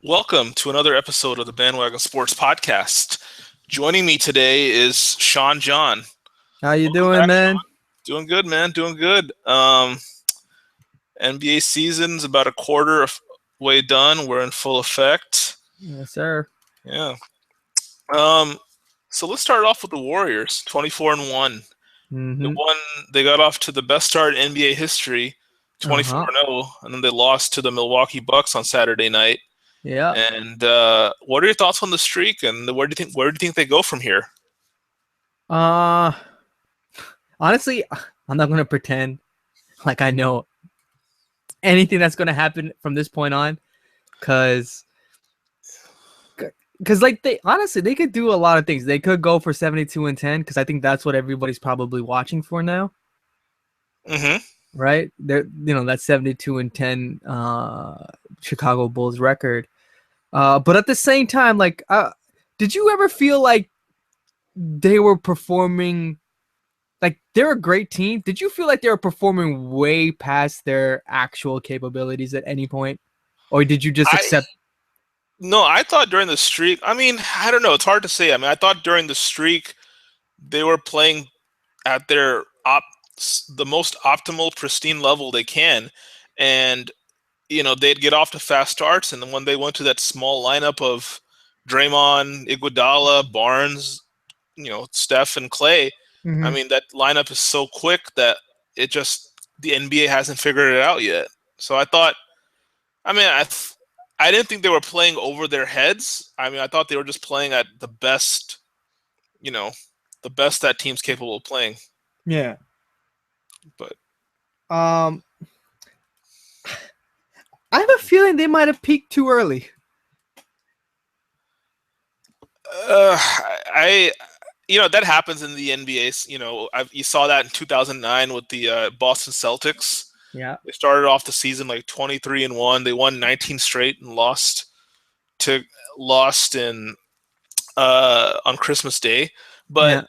Welcome to another episode of the Bandwagon Sports Podcast. Joining me today is Sean John. How you Welcome doing, back, Sean. man? Doing good, man. Doing good. NBA season's about a quarter of way done. We're in full effect. Yes, sir. Yeah. Um, so let's start off with the Warriors, 24-1. They Mm-hmm. won. They got off to the best start in NBA history, 24 Uh-huh. 0, and then they lost to the Milwaukee Bucks on Saturday night. Yeah. And what are your thoughts on the streak? And where do you think they go from here? Uh Honestly, I'm not gonna pretend like I know anything that's gonna happen from this point on, cause like they honestly they could do a lot of things. They could go for 72-10, because I think that's what everybody's probably watching for now, Hmm. right? They're that 72-10 Chicago Bulls record. But at the same time, like did you ever feel like they were performing like they're a great team? Did you feel like they were performing way past their actual capabilities at any point? Or did you just I accept? No, I thought during the streak. I mean, I don't know. It's hard to say. I mean, I thought during the streak they were playing at the most optimal, pristine level they can, and they'd get off to fast starts, and then when they went to that small lineup of Draymond, Iguodala, Barnes, Steph and Clay, I Mhm. mean that lineup is so quick that the NBA hasn't figured it out yet. So I thought, I mean, I didn't think they were playing over their heads. I mean, I thought they were just playing at you know, the best that team's capable of playing. Yeah. But Um, I have a feeling they might have peaked too early. uh, I, that happens in the NBA. You saw that in 2009 with the Boston Celtics. Yeah. They started off the season like 23-1. They won 19 straight and to lost in on Christmas Day. But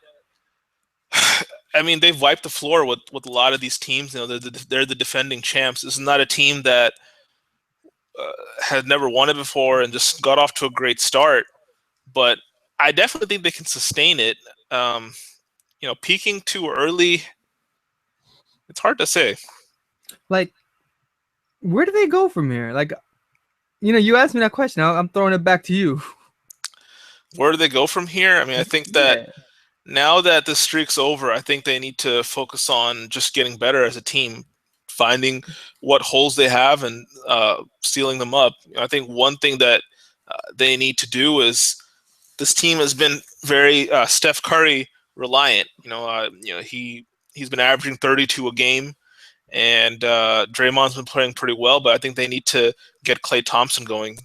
Yeah. I mean, they've wiped the floor with a lot of these teams. They're the defending champs. This is not a team that had never won it before and just got off to a great start. But I definitely think they can sustain it. Um, peaking too early, it's hard to say. Like, where do they go from here? Like, you asked me that question. I'm throwing it back to you. Where do they go from here? I mean, I think that Yeah. now that the streak's over, I think they need to focus on just getting better as a team, finding what holes they have and sealing them up. I think one thing that they need to do is this team has been very Steph Curry reliant. He's been averaging 32 a game, and Draymond's been playing pretty well. But I think they need to get Klay Thompson going,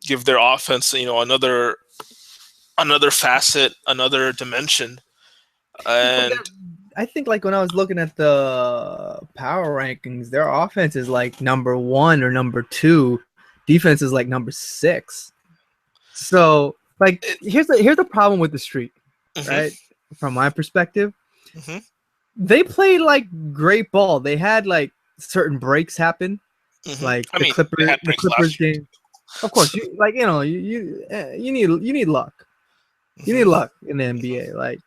give their offense another facet, another dimension, But and I think like when I was looking at the power rankings, their offense is like number one or number two. Defense is like number six. So like it, here's the problem with the streak, right? hmm From my perspective, hmm they played like great ball. They had like certain breaks happen, like I mean, they had The breaks Clippers last game. Of course, you need luck. year. You need luck in the NBA. Like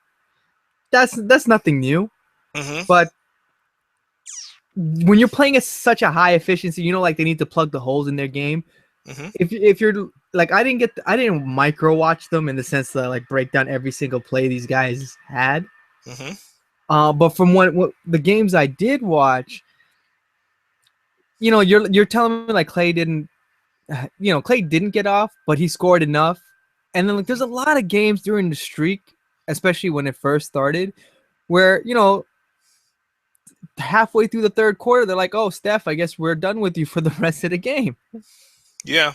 that's nothing new. Hmm. But when you're playing at such a high efficiency, like they need to plug the holes in their game. Hmm. If you're like I didn't micro watch them in the sense that like break down every single play these guys had. Hmm. But from what the games I did watch, you're telling me like Clay didn't get off, but he scored enough. And then like there's a lot of games during the streak, especially when it first started, where halfway through the third quarter they're like, "Oh, Steph, I guess we're done with you for the rest of the game." Yeah.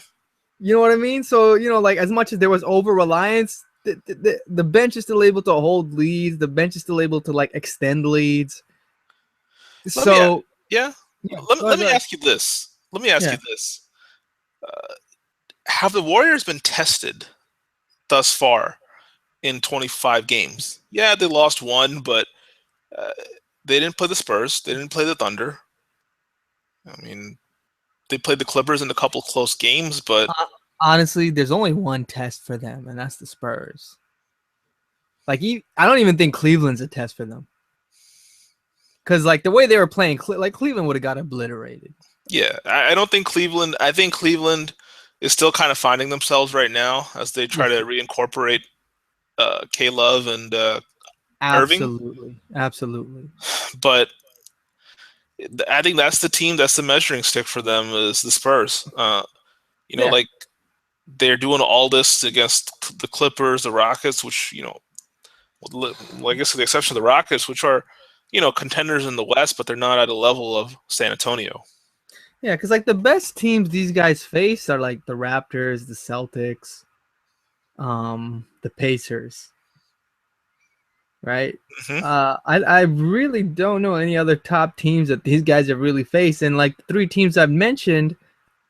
You know what I mean? So like as much as there was over reliance, the bench is still able to hold leads. The bench is still able to like extend leads. Let me, So yeah. yeah, Let go me ahead. ask you this. Let me ask you Yeah. this. Have the Warriors been tested thus far in 25 games? Yeah, they lost one, but uh, they didn't play the Spurs. They didn't play the Thunder. I mean, they played the Clippers in a couple close games, but Honestly, there's only one test for them, and that's the Spurs. Like, I don't even think Cleveland's a test for them. Because, like, the way they were playing, like, Cleveland would have got obliterated. yeah, I don't think Cleveland. I think Cleveland is still kind of finding themselves right now as they try to reincorporate K Love and Irving. Absolutely. But I think that's the team. That's the measuring stick for them is the Spurs. Like they're doing all this against the Clippers, the Rockets, which well, I guess with the exception of the Rockets, which are contenders in the West, but they're not at a level of San Antonio. Yeah, because like the best teams these guys face are like the Raptors, the Celtics, the Pacers. Right? Mm-hmm. I really don't know any other top teams that these guys have really faced. And like the 3 teams I've mentioned,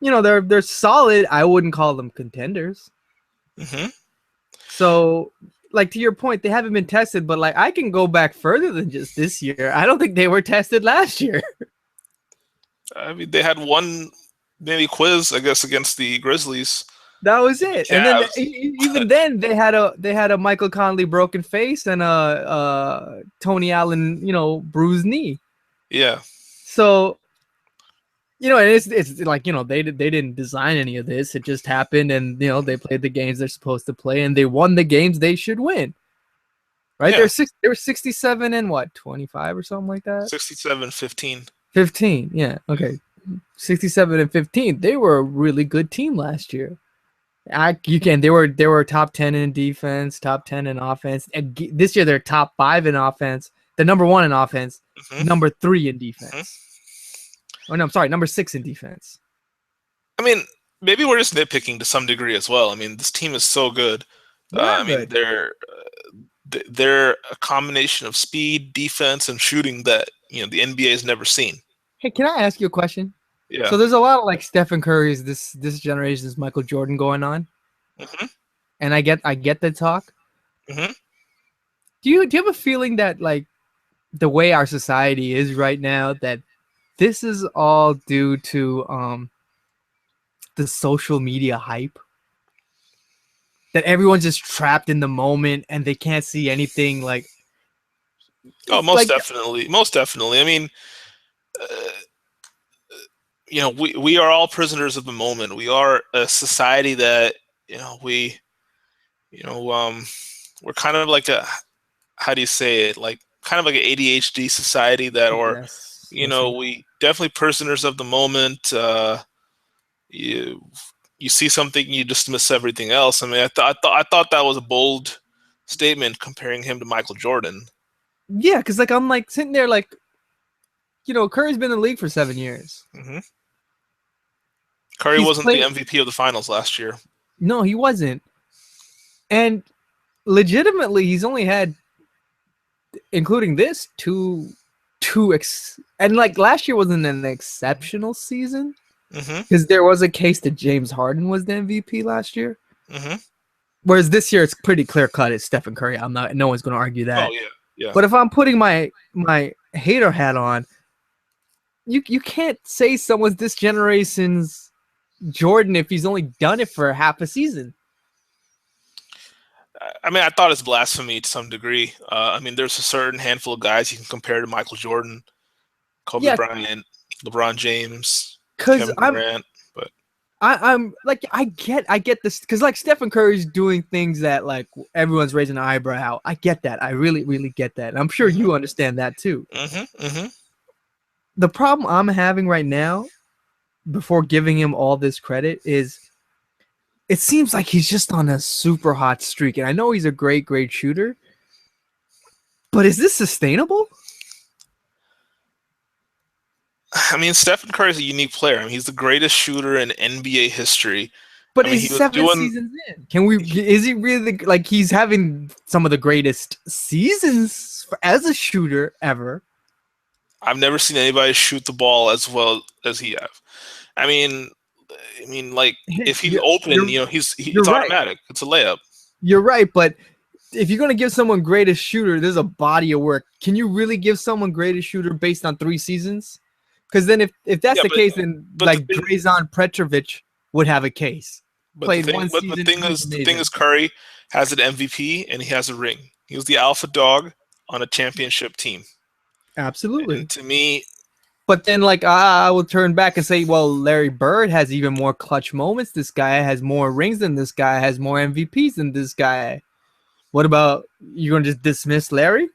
they're solid. I wouldn't call them contenders. Mm-hmm. So, like to your point, they haven't been tested, but like I can go back further than just this year. I don't think they were tested last year. I mean, they had one maybe quiz, I guess, against the Grizzlies. That was it. And then even then they had a Michael Conley broken face and a Tony Allen, bruised knee. Yeah. So, and it's like, they didn't design any of this. It just happened, and they played the games they're supposed to play, and they won the games they should win. Right? Yeah. They were 67 and what, 25 or something like that? 67-15. 15, yeah. Okay. 67 and 15. They were a really good team last year. They were top 10 in defense, top 10 in offense. And this year they're top 5 in offense. They're number 1 in offense, number 3 in defense. Oh no, I'm sorry, number 6 in defense. I mean, maybe we're just nitpicking to some degree as well. I mean, this team is so good. Mean, they're a combination of speed, defense, and shooting that the NBA has never seen. Hey, can I ask you a question? Yeah. So there's a lot of like Stephen Curry's this generation's Michael Jordan going on, and I get the talk. Mm-hmm. Do you have a feeling that like the way our society is right now that this is all due to the social media hype? That everyone's just trapped in the moment and they can't see anything like. Oh, most definitely. Most definitely. I mean, we are all prisoners of the moment. We are a society that, we're kind of like how do you say it? Like kind of like an ADHD society that, or, yes. We definitely prisoners of the moment. You see something, you dismiss everything else. I mean, I thought that was a bold statement comparing him to Michael Jordan. Yeah, because like I'm like sitting there like, Curry's been in the league for 7 years. Mm-hmm. Curry wasn't the MVP of the finals last year. No, he wasn't. And legitimately, he's only had, including this, and like last year wasn't an exceptional season. Because there was a case that James Harden was the MVP last year. Whereas this year it's pretty clear cut. It's Stephen Curry. No one's going to argue that. Oh yeah. But if I'm putting my hater hat on, you can't say someone's this generation's Jordan if he's only done it for half a season. I mean, I thought it's blasphemy to some degree. I mean, there's a certain handful of guys you can compare to Michael Jordan, Kobe Bryant, LeBron James. Because I'm like I get this because like Stephen Curry's doing things that like everyone's raising an eyebrow. I get that. I really, really get that. And I'm sure you understand that too. The problem I'm having right now, before giving him all this credit, is it seems like he's just on a super hot streak. And I know he's a great, great shooter, but is this sustainable? I mean, Stephen Curry is a unique player. I mean, he's the greatest shooter in NBA history. But he's 7 seasons in. Is he really like he's having some of the greatest seasons as a shooter ever? I've never seen anybody shoot the ball as well as he have. I mean, like if he's open, it's automatic. It's a layup. You're right, but if you're gonna give someone greatest shooter, there's a body of work. Can you really give someone greatest shooter based on 3 seasons? Because then if that's Yeah, the but case, then but like the thing, Drazen Petrovic would have a case. but the Played thing, one but season, he was the thing amazing. is, Curry has an MVP and he has a ring. He was the alpha dog on a championship team, Absolutely. and to me, But then, like, I will turn back and say, well, Larry Bird has even more clutch moments. This guy has more rings than this guy, has more MVPs than this guy. What about you gonna just dismiss Larry?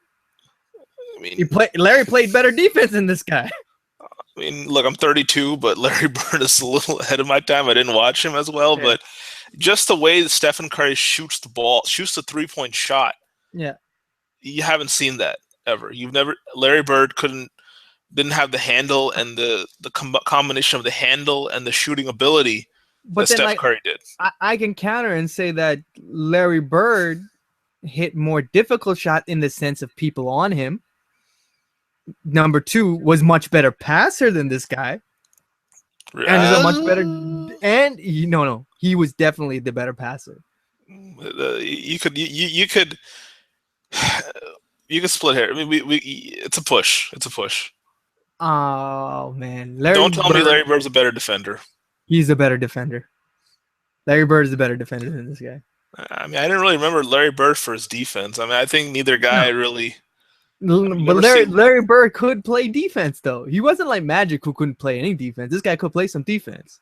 I mean, Larry played better defense than this guy. look, I'm 32, but Larry Bird is a little ahead of my time. I didn't watch him as well, Yeah. but just the way that Stephen Curry shoots the ball, shoots the 3-point shot, Yeah. you haven't seen that ever. You've never. Larry Bird didn't have the handle and the combination of the handle and the shooting ability that But then, Steph like, Curry did. I can counter and say that Larry Bird hit more difficult shot in the sense of people on him. Number two, was much better passer than this guy, and is a much better. And no, he was definitely the better passer. You could you could you could split hair. I mean, we it's a push. It's a push. Oh man, Don't tell me Larry Bird's a better defender. He's a better defender. Larry Bird is a better defender than this guy. I mean, I didn't really remember Larry Bird for his defense. I mean, I think neither guy really. But Larry Bird could play defense though. He wasn't like Magic who couldn't play any defense. This guy could play some defense.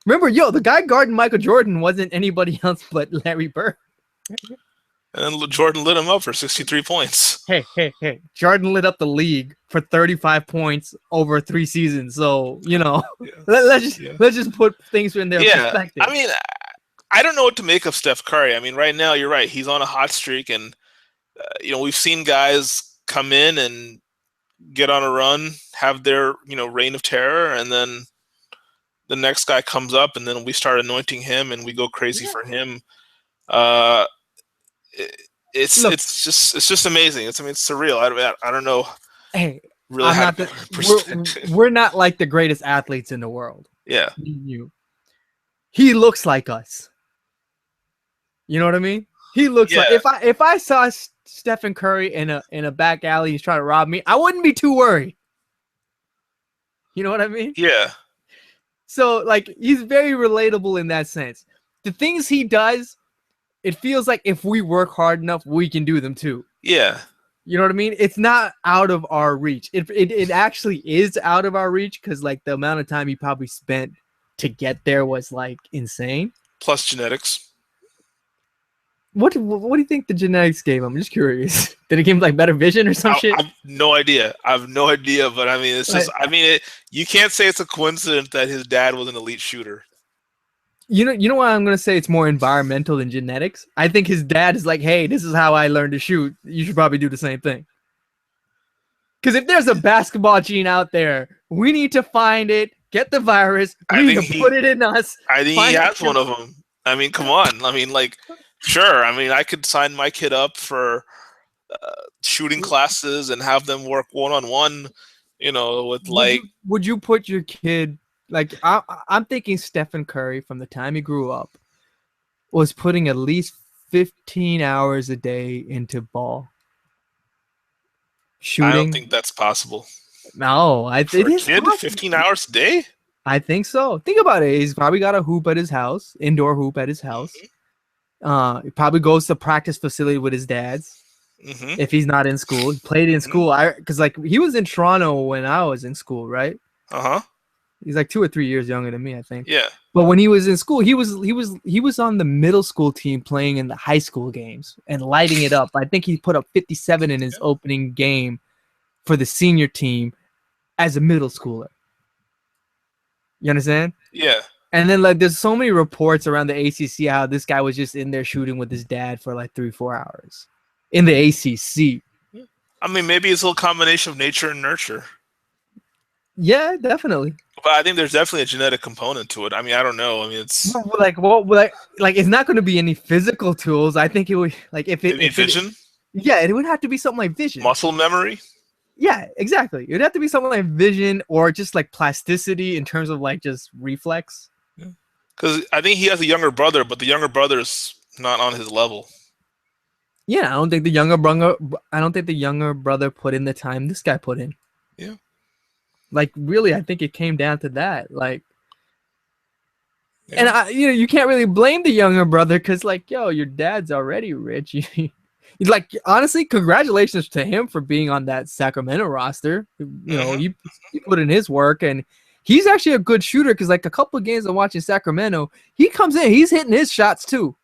Remember, the guy guarding Michael Jordan wasn't anybody else but Larry Bird. And then Jordan lit him up for 63 points. Hey. Jordan lit up the league for 35 points over 3 seasons. So, let's just put things in their perspective. I mean, I don't know what to make of Steph Curry. I mean, right now, you're right. He's on a hot streak. And, we've seen guys come in and get on a run, have their, reign of terror. And then the next guy comes up and then we start anointing him and we go crazy for him. It's just amazing. It's surreal. I don't know. Hey, really we're not like the greatest athletes in the world. Yeah. He looks like us. You know what I mean? He looks like if I saw Stephen Curry in a back alley, he's trying to rob me, I wouldn't be too worried. You know what I mean? Yeah. So like he's very relatable in that sense. The things he does, it feels like if we work hard enough, we can do them too. Yeah. You know what I mean? It's not out of our reach. It actually is out of our reach because like the amount of time he probably spent to get there was like insane. Plus genetics. What do you think the genetics gave him? I'm just curious. Did it give him like better vision or some shit? I have no idea. But I mean, it's just. I mean, you can't say it's a coincidence that his dad was an elite shooter. You know why I'm gonna say it's more environmental than genetics? I think his dad is like, hey, this is how I learned to shoot. You should probably do the same thing. Because if there's a basketball gene out there, we need to find it, get the virus, we need to put it in us. I think he has one of them. I mean, come on. I mean, like, sure. I mean, I could sign my kid up for shooting classes and have them work one-on-one, with like. Would you put your kid? Like I'm thinking Stephen Curry from the time he grew up was putting at least 15 hours a day into ball shooting. I don't think that's possible. No, it is 15 hours a day. I think so. Think about it. He's probably got a hoop at his house, indoor hoop at his house. He probably goes to practice facility with his dad's. If he's not in school, he played in school. Because like he was in Toronto when I was in school, right? He's like 2 or 3 years younger than me, I think. Yeah. But when he was in school, he was on the middle school team playing in the high school games and lighting it up. I think he put up 57 in his opening game for the senior team as a middle schooler. You understand? Yeah. And then like there's so many reports around the ACC how this guy was just in there shooting with his dad for like 3-4 hours in the ACC. I mean, maybe it's a little combination of nature and nurture. Yeah, definitely. But I think there's definitely a genetic component to it. I mean, I don't know. I mean, it's like it's not going to be any physical tools. I think it would like if vision. It would have to be something like vision, muscle memory. Yeah, exactly. It would have to be something like vision or just like plasticity in terms of like just reflex. Because I think he has a younger brother, but the younger brother's not on his level. Yeah, I don't think the younger brother put in the time this guy put in. Yeah. Like really, I think it came down to that. Like, Yeah. and you can't really blame the younger brother because like, yo, your dad's already rich. Like honestly, congratulations to him for being on that Sacramento roster. You know, Mhm. he put in his work, and he's actually a good shooter because like a couple of games I'm watching Sacramento, he comes in, he's hitting his shots too.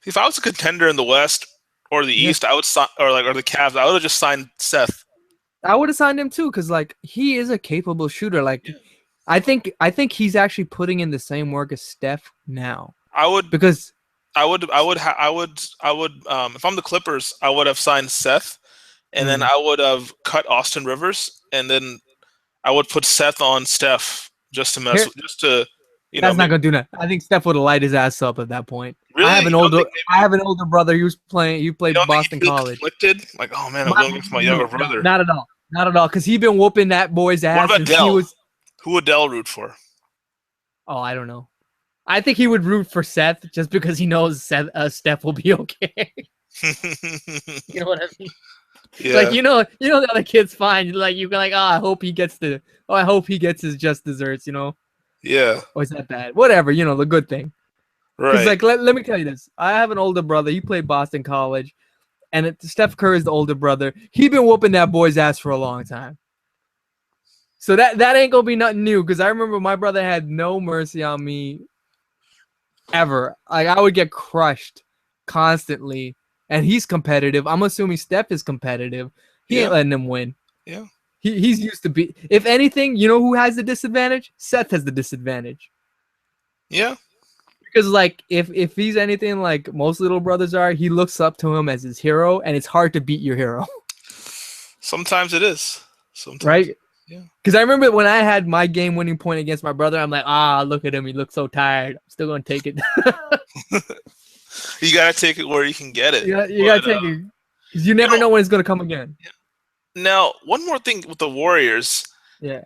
If I was a contender in the West or the Yeah, East, I would sign, or the Cavs. I would have just signed Seth. I would have signed him too because like he is a capable shooter. Like Yeah. I think he's actually putting in the same work as Steph now I would because if I'm the Clippers, I would have signed Seth, and then mm, I would have cut Austin Rivers, and then I would put Seth on Steph just to here just to, that's not maybe, gonna do that. I think Steph would have light his ass up at that point. I really, have you an don't older think I maybe have an older brother. He you played don't think he'd Boston feel College. conflicted? Like, oh man, I'm My, going against my younger no, no, brother. not at all. Not at all. Because he been whooping that boy's What ass about since he Dell? was. Who would Dell root for? Oh, I don't know. I think he would root for Seth just because he knows Steph will be okay. You know what I mean? Like Yeah, the other kid's fine. Like you're like, oh, I hope he gets his just desserts. yeah, Or is that bad? Whatever. The good thing. Because right. like let me tell you this. I have an older brother. He played Boston College, and Steph Curry is the older brother. He been whooping that boy's ass for a long time. So that ain't gonna be nothing new. Because I remember my brother had no mercy on me ever. Like I would get crushed constantly, and he's competitive. I'm assuming Steph is competitive. He ain't Yeah, letting him win. yeah, He's used to be. If anything, you know who has the disadvantage? Seth has the disadvantage. yeah. Because like if he's anything like most little brothers are, he looks up to him as his hero, and it's hard to beat your hero, Sometimes it is. Sometimes, right? yeah. Because I remember when I had my game-winning point against my brother, I'm like, look at him, he looks so tired. I'm still gonna take it. You gotta take it where you can get it. You gotta But take it because you you never know, know when it's gonna come again. now one more thing with the Warriors. Yeah.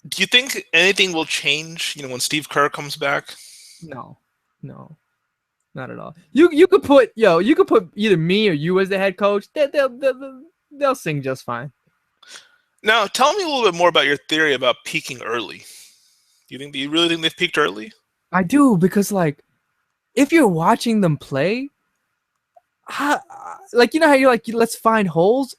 Do you think anything will change? When Steve Kerr comes back. No, no, not at all. You could put either me or you as the head coach. They'll sing just fine. Now, tell me a little bit more about your theory about peaking early. Do you really think they've peaked early? I do because like if you're watching them play, like how you're like let's find holes.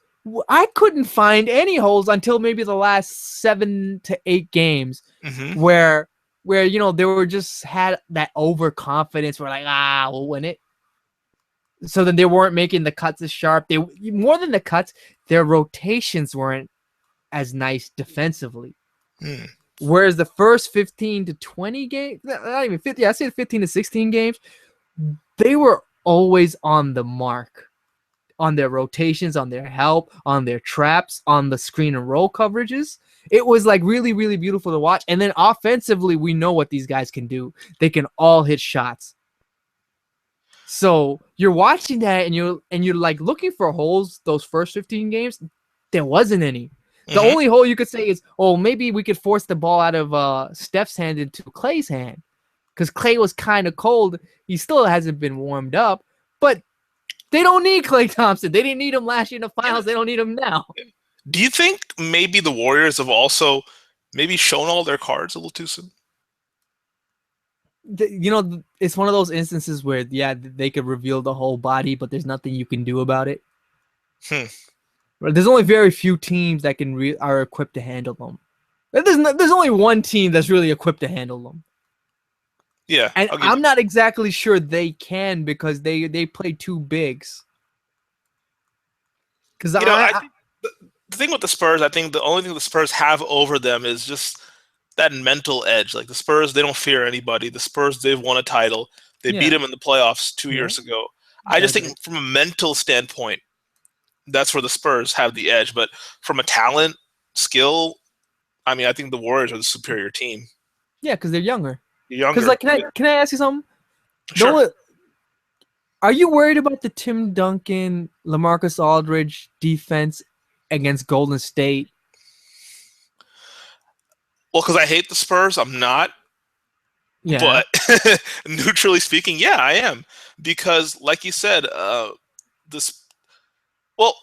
I couldn't find any holes until maybe the last 7 to 8 games Mm-hmm. where they were just had that overconfidence. We're like we'll win it. So then they weren't making the cuts as sharp. They more than the cuts, their rotations weren't as nice defensively. Mm. Whereas the first 15 to 20 games, not even 50, I said 15 to 16 games, they were always on the mark, on their rotations, on their help, on their traps, on the screen and roll coverages. It was like really, really beautiful to watch. And then offensively, we know what these guys can do. They can all hit shots. So you're watching that and you're like looking for holes those first 15 games. There wasn't any. The Mm-hmm. only hole you could say is, oh, maybe we could force the ball out of Steph's hand into Clay's hand. Because Clay was kind of cold. He still hasn't been warmed up. But they don't need Klay Thompson. They didn't need him last year in the finals. They don't need him now. Do you think maybe the Warriors have also maybe shown all their cards a little too soon? It's one of those instances where, yeah, they could reveal the whole body, but there's nothing you can do about it. Hmm. There's only very few teams that are equipped to handle them. There's only one team that's really equipped to handle them. Yeah, And I'm not exactly sure they can because they play two bigs. Because I think the thing with the Spurs, I think the only thing the Spurs have over them is just that mental edge. Like the Spurs, they don't fear anybody. The Spurs, they've won a title. They beat them in the playoffs 2 years ago. I just think from a mental standpoint, that's where the Spurs have the edge. But from a talent, skill, I mean, I think the Warriors are the superior team. Yeah, because they're younger. Younger. Because like, can I ask you something? Sure. Are you worried about the Tim Duncan, LaMarcus Aldridge defense against Golden State? Well, because I hate the Spurs, I'm not. Yeah. But neutrally speaking, yeah, I am. Because, like you said, this. Well,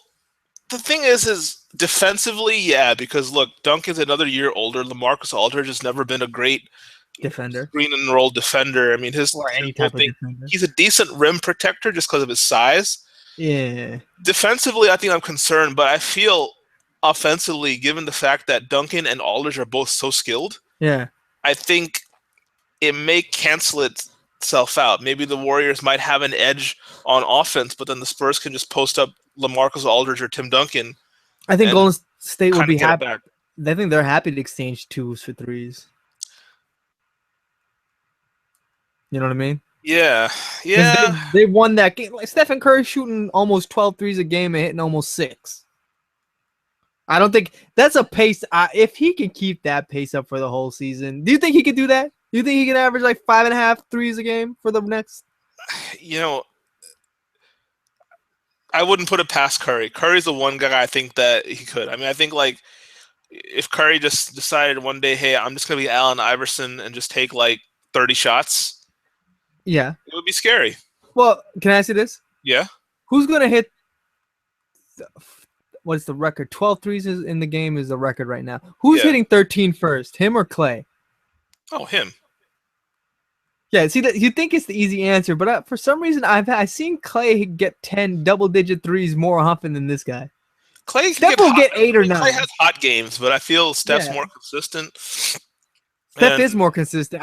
the thing is defensively, yeah, because look, Duncan's another year older. LaMarcus Aldridge has never been a great Defender screen and roll defender. I mean, or his any whole type of thing, defender. he's a decent rim protector just because of his size. Yeah. Defensively, I think I'm concerned, but I feel offensively, given the fact that Duncan and Aldridge are both so skilled, Yeah. I think it may cancel itself out. Maybe the Warriors might have an edge on offense, but then the Spurs can just post up LaMarcus Aldridge or Tim Duncan I think and Golden State will kind of be get it happy. back. I think they're happy to exchange 2s for 3s. You know what I mean? Yeah, Because yeah. they won that game. Like Stephen Curry shooting almost 12 threes a game and hitting almost 6. I don't think that's a pace. If he can keep that pace up for the whole season, do you think he could do that? Do you think he can average like 5.5 threes a game for the next? You know, I wouldn't put it past Curry. Curry's the one guy I think that he could. I mean, I think like if Curry just decided one day, hey, I'm just gonna be Allen Iverson and just take like 30 shots, Yeah. it would be scary. Well, can I ask you this? Yeah. Who's gonna hit? What's the record? 12 threes in the game is the record right now. Who's hitting 13 first? Him or Clay? Oh, him. Yeah, see that you think it's the easy answer, but for some reason I've seen Clay get 10 double-digit threes more often than this guy. Clay Steph will get 8 or 9. Clay has hot games, but I feel Steph's Yeah. more consistent. Steph is more consistent.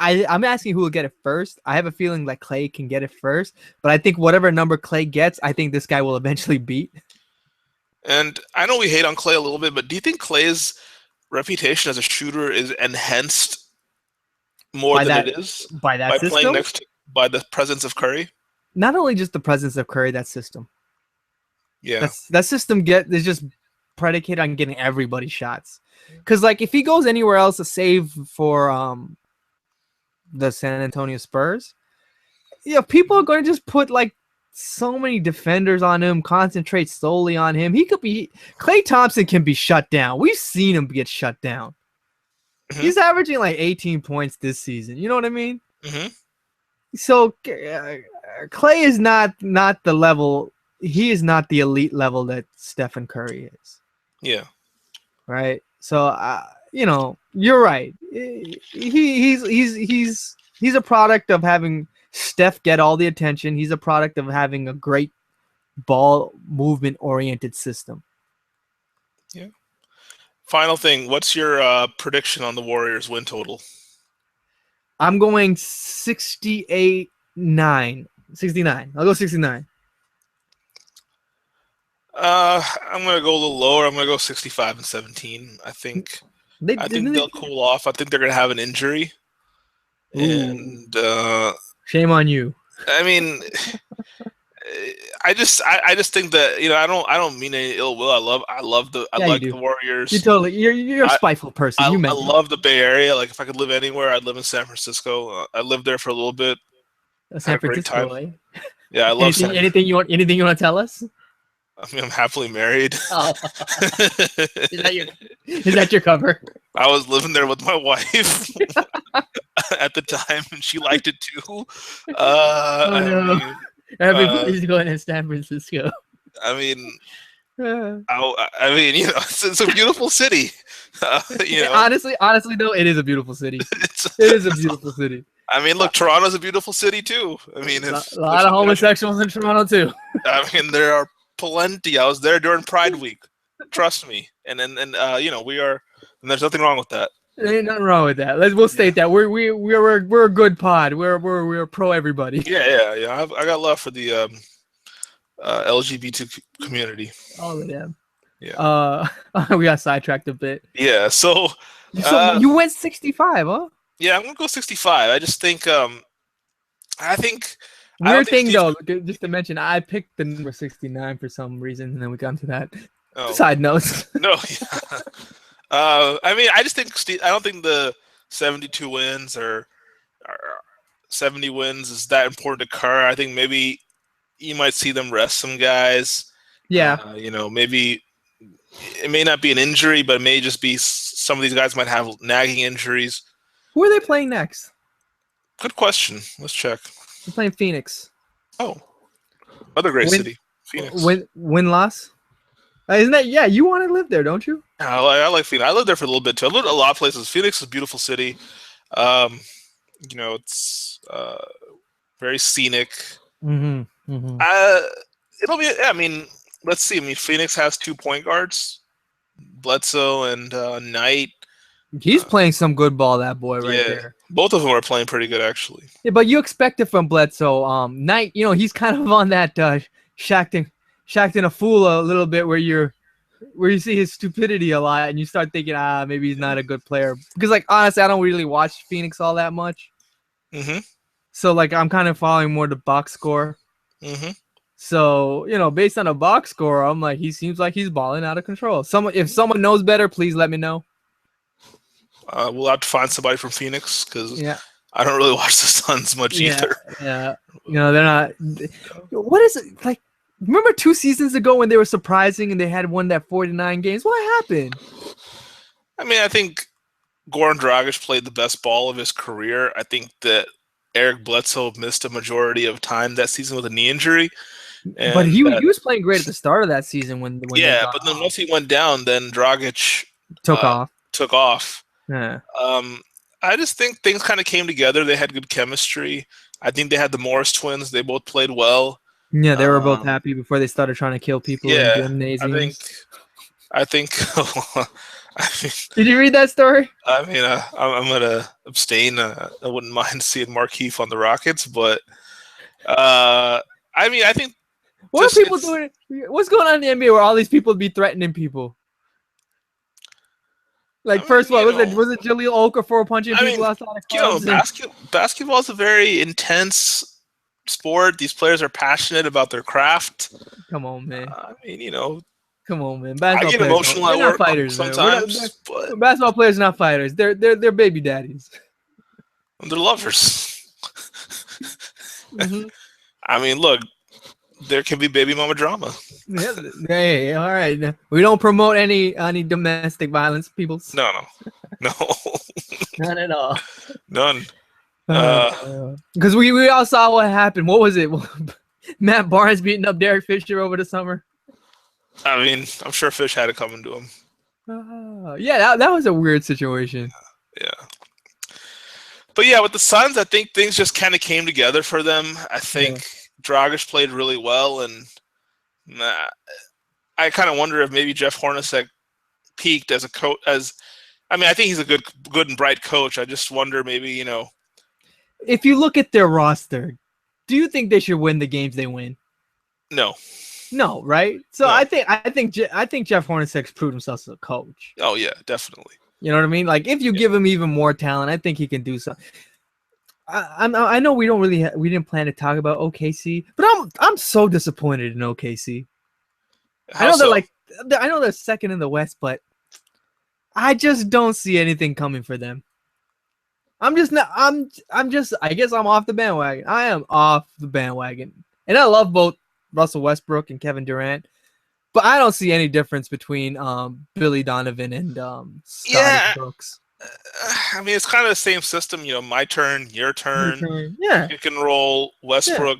I'm asking who will get it first. I have a feeling like Clay can get it first, but I think whatever number Clay gets, I think this guy will eventually beat. And I know we hate on Clay a little bit, but do you think Clay's reputation as a shooter is enhanced more By than that- it is By that by system, playing next to, by the presence of Curry? not only just the presence of Curry, that system. Yeah. That system is just predicated on getting everybody shots. Because like if he goes anywhere else, a save for the San Antonio Spurs, people are going to just put like so many defenders on him, concentrate solely on him. Klay Thompson can be shut down. We've seen him get shut down. Mhm. He's averaging like 18 points this season. You know what I mean? Mm-hmm. So Klay is not the level. He is not the elite level that Stephen Curry is. Yeah. Right. So you're right. He's a product of having Steph get all the attention. He's a product of having a great ball movement oriented system. Yeah. Final thing, what's your prediction on the Warriors win total? I'm going 68-9. 69. I'll go 69. I'm gonna go a little lower. I'm gonna go 65-17. I think they'll cool off. I think they're gonna have an injury. Ooh. And Shame on you. I mean, I just think that I don't mean any ill will. I like the Warriors. You're a spiteful person. I love the Bay Area. Like if I could live anywhere, I'd live in San Francisco. I lived there for a little bit. San Francisco. Eh? Yeah, I love anything you want to tell us? I mean, I'm happily married. Oh. Is that your cover? I was living there with my wife at the time, and she liked it too. Everybody's going to San Francisco. I mean, it's a beautiful city. Honestly, though, it is a beautiful city. It is a beautiful city. I mean, look, Toronto's a beautiful city too. I mean, a lot of homosexuals in Toronto too. I mean, there are plenty. I was there during Pride Week. Trust me. And we are, and there's nothing wrong with that. There ain't nothing wrong with that. We'll state that we're a good pod. We're pro everybody. Yeah. I got love for the LGBT community. All of them. Yeah. We got sidetracked a bit. Yeah. So you went 65, huh? Yeah, I'm gonna go 65. I just think weird thing though, just to mention, I picked the number 69 for some reason, and then we got into that. Oh. Side notes. No. I mean, I just think I don't think the 72 wins or 70 wins is that important to Kerr. I think maybe you might see them rest some guys. Yeah. Maybe it may not be an injury, but it may just be some of these guys might have nagging injuries. Who are they playing next? Good question. Let's check. They're playing Phoenix. Oh, another great city. Phoenix. Win loss. Isn't that you want to live there, don't you? I like Phoenix. I lived there for a little bit too. I lived in a lot of places. Phoenix is a beautiful city. Um, it's very scenic. Mm-hmm. Mm-hmm. It'll be. I mean, let's see. I mean, Phoenix has 2 point guards, Bledsoe and Knight. He's playing some good ball, that boy right Yeah, there. both of them are playing pretty good actually. Yeah, but you expect it from Bledsoe. Knight, he's kind of on that Shaqtin' a fool a little bit where you see his stupidity a lot and you start thinking, maybe he's not a good player. Because like honestly, I don't really watch Phoenix all that much. Mm-hmm. So like I'm kind of following more the box score. Mm-hmm. So, based on a box score, I'm like, he seems like he's balling out of control. If someone knows better, please let me know. We'll have to find somebody from Phoenix because Yeah. I don't really watch the Suns much either. Yeah. They're not. What is it like? Remember 2 seasons ago when they were surprising and they had won that 49 games? What happened? I mean, I think Goran Dragic played the best ball of his career. I think that Eric Bledsoe missed a majority of time that season with a knee injury. But he was playing great at the start of that season when yeah, but then once he went down, then Dragic took off. Took off. Yeah. I just think things kind of came together. They had good chemistry. I think they had the Morris twins. They both played well. Yeah, they were both happy before they started trying to kill people in gymnasiums. I think. Did you read that story? I mean, I'm gonna abstain. I wouldn't mind seeing Markieff on the Rockets, but I mean, I think. What are people doing? What's going on in the NBA where all these people be threatening people? Like, first of all, was it Jahlil Okafor punching people outside of clubs? Basketball is a very intense sport. These players are passionate about their craft. Come on, man. I mean, come on, man. I get emotional at work fighters, sometimes. But basketball players are not fighters. They're baby daddies. They're lovers. Mm-hmm. I mean, look, there can be baby mama drama. Hey, all right. We don't promote any domestic violence, people. No. None at all. None. Because we all saw what happened. What was it? Matt Barnes beating up Derek Fisher over the summer. I mean, I'm sure Fish had it coming to him. Yeah, that was a weird situation. Yeah. But yeah, with the Suns, I think things just kind of came together for them. I think Dragic played really well, and I kind of wonder if maybe Jeff Hornacek peaked as a coach. I think he's a good and bright coach. I just wonder maybe if you look at their roster, do you think they should win the games they win? No, right? So no. I think Jeff Hornacek's proved himself as a coach. Oh yeah, definitely. You know what I mean? Like if you give him even more talent, I think he can do something. I know we didn't plan to talk about OKC, but I'm so disappointed in OKC. I know they're second in the West, but I just don't see anything coming for them. I guess I'm off the bandwagon. I am off the bandwagon. And I love both Russell Westbrook and Kevin Durant, but I don't see any difference between Billy Donovan and Scotty Brooks. I mean, it's kind of the same system, my turn, your turn. Yeah. Pick and roll, Westbrook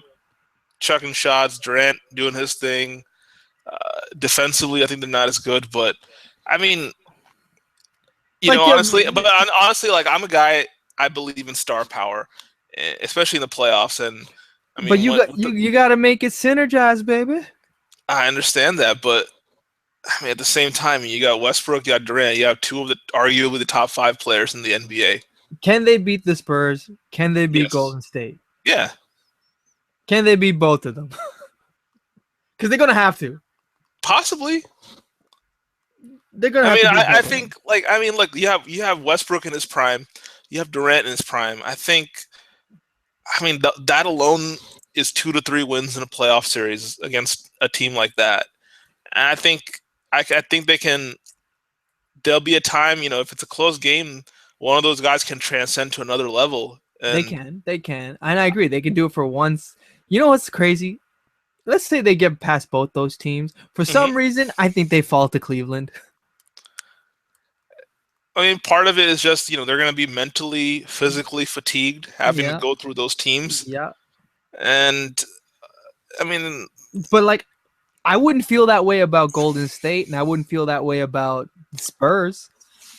chucking shots, Durant doing his thing. Defensively, I think they're not as good, but I mean, honestly, like I'm a guy, I believe in star power, especially in the playoffs. And I mean, but you got to make it synergize, baby. I understand that, but I mean, at the same time, you got Westbrook, you got Durant, you have two of the arguably the top 5 players in the NBA. Can they beat the Spurs? Can they beat Golden State? Yeah. Can they beat both of them? Because they're gonna have to. Possibly. They're gonna. I think, look, you have Westbrook in his prime, you have Durant in his prime. That alone is 2 to 3 wins in a playoff series against a team like that. And I think they can. There'll be a time, if it's a close game, one of those guys can transcend to another level. And they can, and I agree. They can do it for once. You know what's crazy? Let's say they get past both those teams. For some reason, I think they fall to Cleveland. I mean, part of it is just, they're going to be mentally, physically fatigued having to go through those teams. Yeah. And, I mean... But, like, I wouldn't feel that way about Golden State, and I wouldn't feel that way about the Spurs.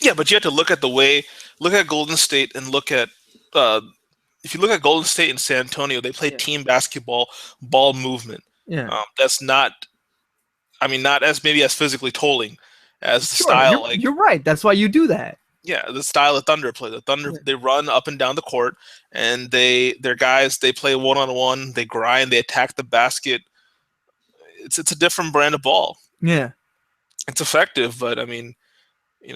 Yeah, but you have to look at Golden State and look at if you look at Golden State and San Antonio, they play team basketball, ball movement. Yeah, That's not, I mean, not as maybe as physically tolling as the sure, style. you're right. That's why you do that. Yeah, the style of Thunder play. The Thunder, they run up and down the court, and their guys, they play one-on-one, they grind, they attack the basket. It's a different brand of ball. Yeah, it's effective, but I mean,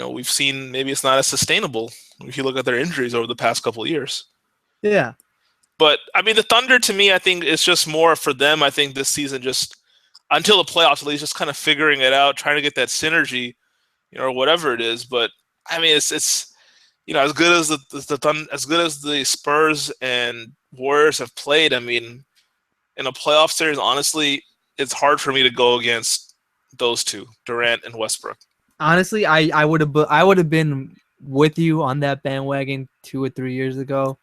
we've seen maybe it's not as sustainable if you look at their injuries over the past couple of years. Yeah. But I mean, the Thunder to me, I think it's just more for them. I think this season, just until the playoffs, at least, just kind of figuring it out, trying to get that synergy, or whatever it is. But I mean, it's as good as as good as the Spurs and Warriors have played. I mean, in a playoff series, honestly, it's hard for me to go against those two, Durant and Westbrook. Honestly, I would have been with you on that bandwagon 2 or 3 years ago.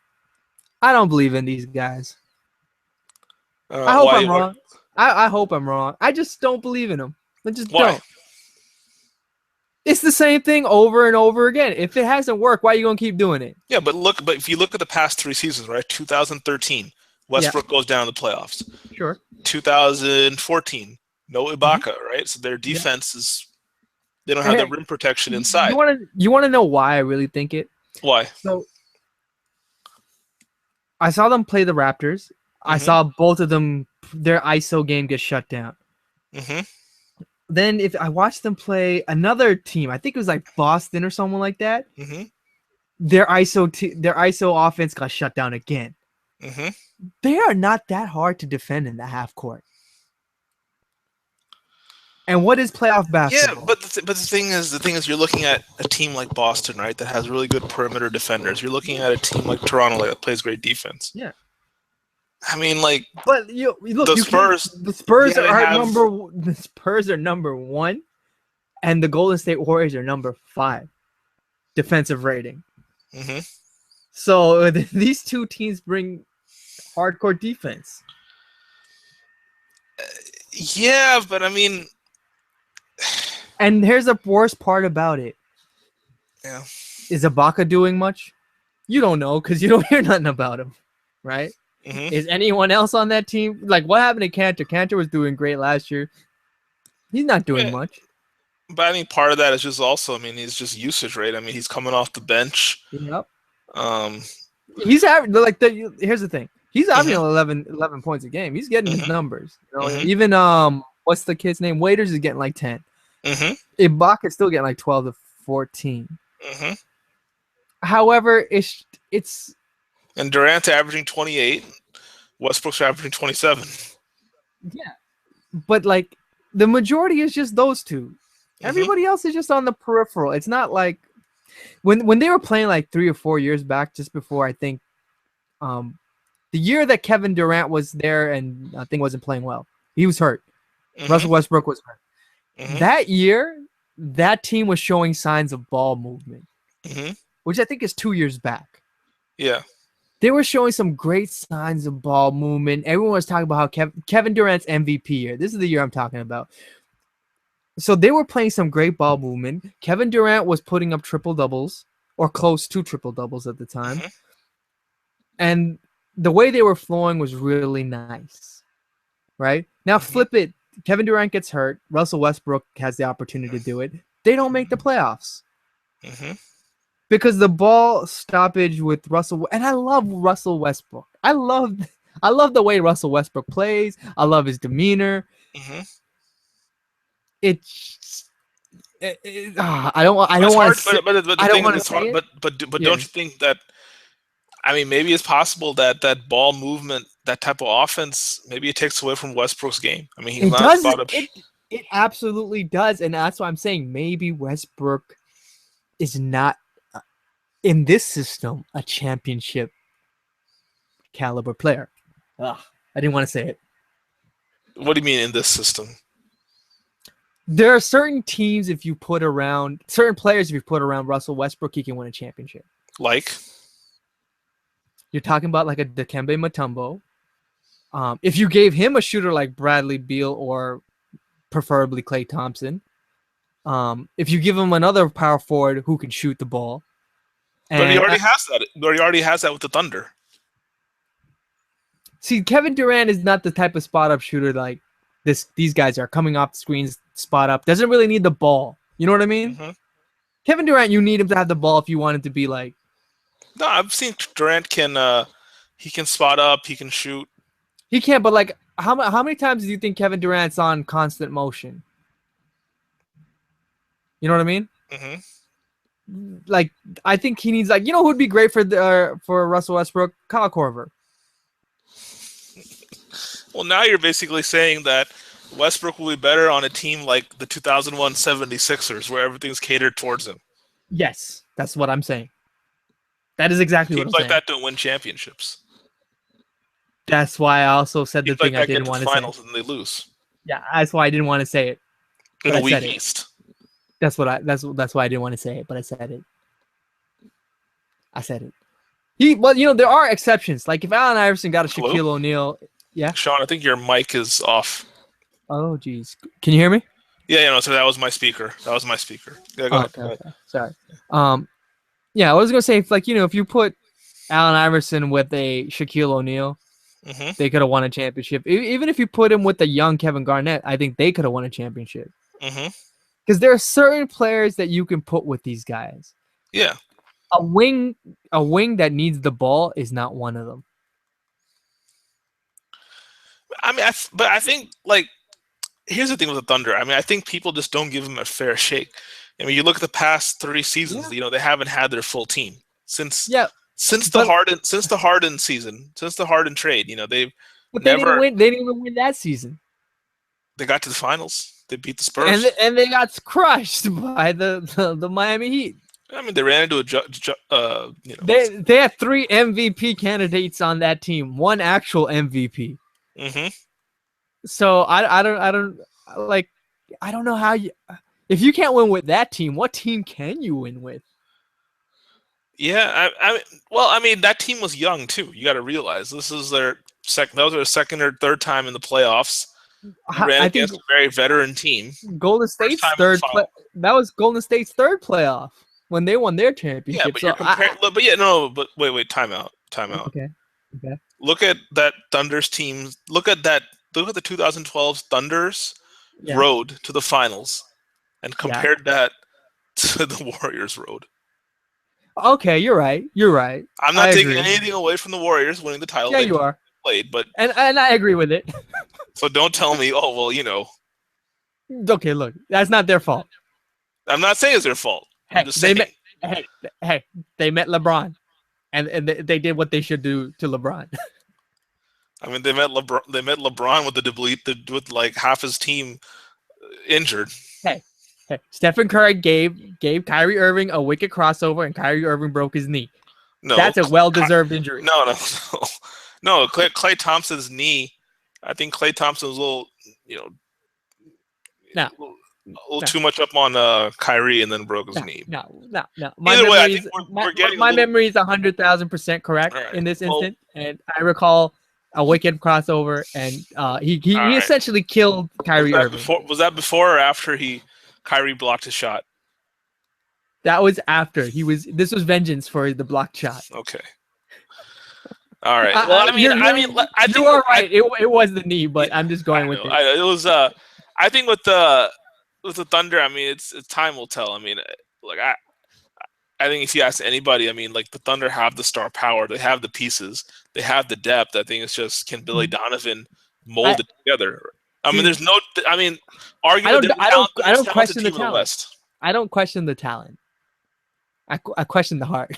I don't believe in these guys. I hope I'm wrong. I hope I'm wrong. I just don't believe in them. I just don't. It's the same thing over and over again. If it hasn't worked, why are you gonna keep doing it? Yeah, but if you look at the past 3 seasons, right? 2013, Westbrook goes down in the playoffs. Sure. 2014, no Ibaka, right? So their defense is, they don't have the rim protection inside. You want to know why I really think it? Why? So I saw them play the Raptors. I saw both of them, their ISO game get shut down. Then if I watched them play another team, I think it was like Boston or someone like that. Their ISO offense got shut down again. They are not that hard to defend in the half court. And what is playoff basketball? Yeah, but the thing is, you're looking at a team like Boston, right, that has really good perimeter defenders. You're looking at a team like Toronto that plays great defense. Yeah. I mean, but look, the Spurs are number 1, and the Golden State Warriors are number 5 defensive rating. So these two teams bring hardcore defense. Yeah, but I mean, and here's the worst part about it. Yeah. Is Ibaka doing much? You don't know because you don't hear nothing about him, right? Is anyone else on that team? Like, what happened to Cantor? Cantor was doing great last year. He's not doing much. But I mean, part of that is just also, I mean, he's just usage rate. I mean, he's coming off the bench. Yep. He's averaging, here's the thing. He's averaging 11 points a game. He's getting his numbers. Even what's the kid's name? Waiters is getting like 10. Ibaka's still getting like 12 to 14. However, it's and Durant's averaging 28. Westbrook's averaging 27. Yeah, but like the majority is just those two. Everybody else is just on the peripheral. It's not like when they were playing like 3 or 4 years back, just before I think the year that Kevin Durant was there and I think wasn't playing well. He was hurt. Russell Westbrook was hurt. That year, that team was showing signs of ball movement, which I think is 2 years back. Yeah. They were showing some great signs of ball movement. Everyone was talking about how Kevin Durant's MVP year. This is the year I'm talking about. So they were playing some great ball movement. Kevin Durant was putting up triple-doubles or close to triple-doubles at the time. And the way they were flowing was really nice, right? Now flip it. Kevin Durant gets hurt. Russell Westbrook has the opportunity to do it. They don't make the playoffs. Because the ball stoppage with Russell, and I love Russell Westbrook. I love the way Russell Westbrook plays. I love his demeanor. I don't want to say it. But don't you think that? I mean, maybe it's possible that ball movement, that type of offense, maybe it takes away from Westbrook's game. I mean, it absolutely does, and that's why I'm saying maybe Westbrook is not in this system a championship caliber player. I didn't want to say it. What do you mean in this system? There are certain teams if you put around certain players, if you put around Russell Westbrook, he can win a championship. Like? You're talking about like a Dikembe Mutombo. If you gave him a shooter like Bradley Beal or preferably Klay Thompson. If you give him another power forward who can shoot the ball, But he and already has that. But he already has that with the Thunder. see, Kevin Durant is not the type of spot up shooter like this. These guys are coming off the screens, spot up. Doesn't really need the ball. You know what I mean? Mm-hmm. Kevin Durant, you need him to have the ball if you want it to be like. No, I've seen Durant he can spot up, he can shoot. He can't, but like, how many times do you think Kevin Durant's on constant motion? You know what I mean? Mm-hmm. Like, I think he needs who would be great for Russell Westbrook? Kyle Korver. Well, now you're basically saying that Westbrook will be better on a team like the 2001 76ers, where everything's catered towards him. Yes, that's what I'm saying. That is exactly what I'm Teams like saying. that don't win championships. That's why I also said the Teams like thing I that get didn't to want the to say. finals and they lose Yeah, that's why I didn't want to say it. in But a I weak said it. East. That's why I didn't want to say it, but I said it. I said it. But there are exceptions. Like if Allen Iverson got a Hello? Shaquille O'Neal. Yeah. Sean, I think your mic is off. Oh, geez. Can you hear me? Yeah, no. So that was my speaker. Yeah, go ahead. Okay. Sorry. Yeah, I was gonna say if you put Allen Iverson with a Shaquille O'Neal, Mm-hmm. they could have won a championship. Even if you put him with a young Kevin Garnett, I think they could have won a championship. Mm-hmm. Because there are certain players that you can put with these guys. Yeah. A wing that needs the ball is not one of them. I mean, but I think here's the thing with the Thunder. I mean, I think people just don't give them a fair shake. I mean, you look at the past 3 seasons. Yeah. They haven't had their full team since Yeah. the Harden season, since the Harden trade. They've But never. they didn't win. They didn't even win that season. They got to the finals. They beat the Spurs. And they got crushed by the Miami Heat. I mean, they ran into They had 3 MVP candidates on that team. One actual MVP. Mm-hmm. So I don't know how you. If you can't win with that team, what team can you win with? Yeah, I mean, that team was young too. You got to realize this is their second. That was their second or third time in the playoffs. Ran against a very veteran team. Golden State's third. That was Golden State's third playoff when they won their championship. Yeah, but you're comparing. But yeah, no. But wait. Time out. Okay. Look at that Thunder's team. Look at the 2012 Thunder's road to the finals, and compared that to the Warriors' road. Okay, you're right. I'm not taking anything away from the Warriors winning the title. Yeah, you are. Played, but and I agree with it. So don't tell me, oh well, Okay, look, that's not their fault. I'm not saying it's their fault. Hey, they met LeBron, and they did what they should do to LeBron. I mean, they met LeBron with like half his team injured. Hey, Stephen Curry gave Kyrie Irving a wicked crossover, and Kyrie Irving broke his knee. No, that's a well-deserved injury. No. Klay Thompson's knee. I think Klay Thompson was a little, a little too much up on Kyrie, and then broke his knee. No. My memory is 100,000% correct in this instant, and I recall a wicked crossover, and he essentially killed Kyrie Irving. Was that before or after Kyrie blocked his shot? That was after. This was vengeance for the blocked shot. Okay. All right. Well, I think you are right. It was the knee, but I'm just going with it. It was. I think with the Thunder, I mean, it's time will tell. I mean, I think if you ask anybody, I mean, like the Thunder have the star power, they have the pieces, they have the depth. I think it's just, can Billy Donovan mold it together? I mean, there's no. I mean, arguably, I don't question the talent. I don't question the talent. I question the heart.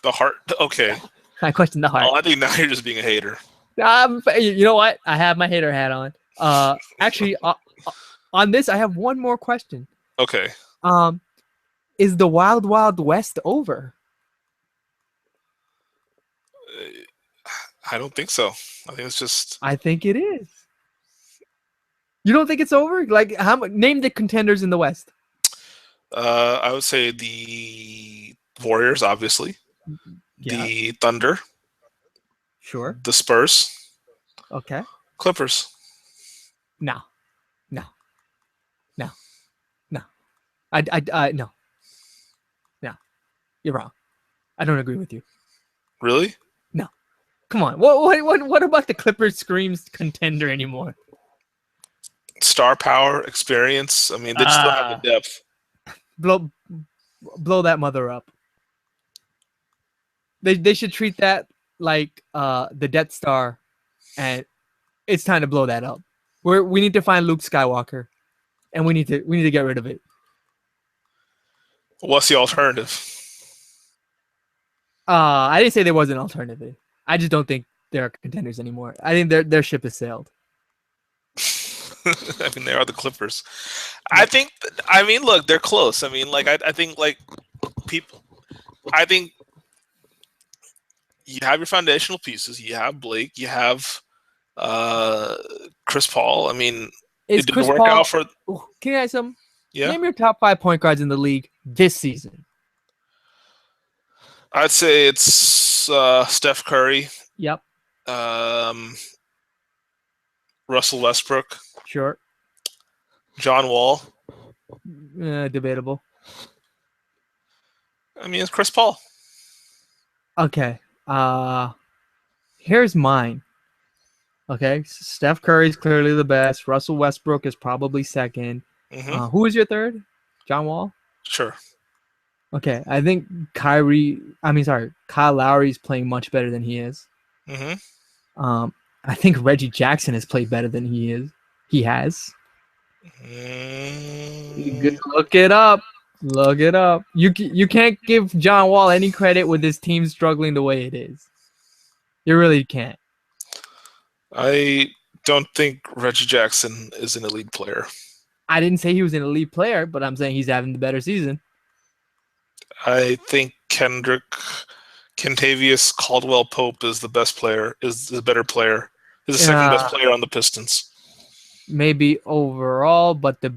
The heart. Okay. I question the heart. Oh, I think now you're just being a hater. You know what? I have my hater hat on. Actually, on this, I have one more question. Okay. Is the Wild Wild West over? I don't think so. I think it's just. I think it is. You don't think it's over? Like, name the contenders in the West. I would say the Warriors, obviously. Yeah. The Thunder. Sure. The Spurs. Okay. Clippers. No. No, no, you're wrong. I don't agree with you. Really? No, come on. What about the Clippers screams contender anymore? Star power, experience. I mean, they just don't have the depth. Blow that mother up. They should treat that like the Death Star, and it's time to blow that up. We need to find Luke Skywalker, and we need to get rid of it. What's the alternative? I didn't say there was an alternative. I just don't think they're contenders anymore. I think their ship has sailed. I mean, they are the Clippers. I think. I mean, look, they're close. I mean, like I think like people. I think you have your foundational pieces. You have Blake. You have Chris Paul. I mean, Is it didn't Chris work Paul? out for. Can you ask some? Yeah, Name your top 5 point guards in the league this season. I'd say it's Steph Curry, Yep, Russell Westbrook, sure. John Wall. Debatable. I mean, it's Chris Paul. Okay. Here's mine. Okay, Steph Curry's clearly the best. Russell Westbrook is probably second. Mm-hmm. Who is your third? John Wall? Sure. Okay, I think Kyle Lowry's playing much better than he is. Mm-hmm. I think Reggie Jackson has played better than he has. Look it up. Look it up. You can't give John Wall any credit with his team struggling the way it is. You really can't. I don't think Reggie Jackson is an elite player. I didn't say he was an elite player, but I'm saying he's having the better season. I think Kentavious Caldwell Pope is the best player, is the better player, is the second best player on the Pistons. Maybe overall, but no,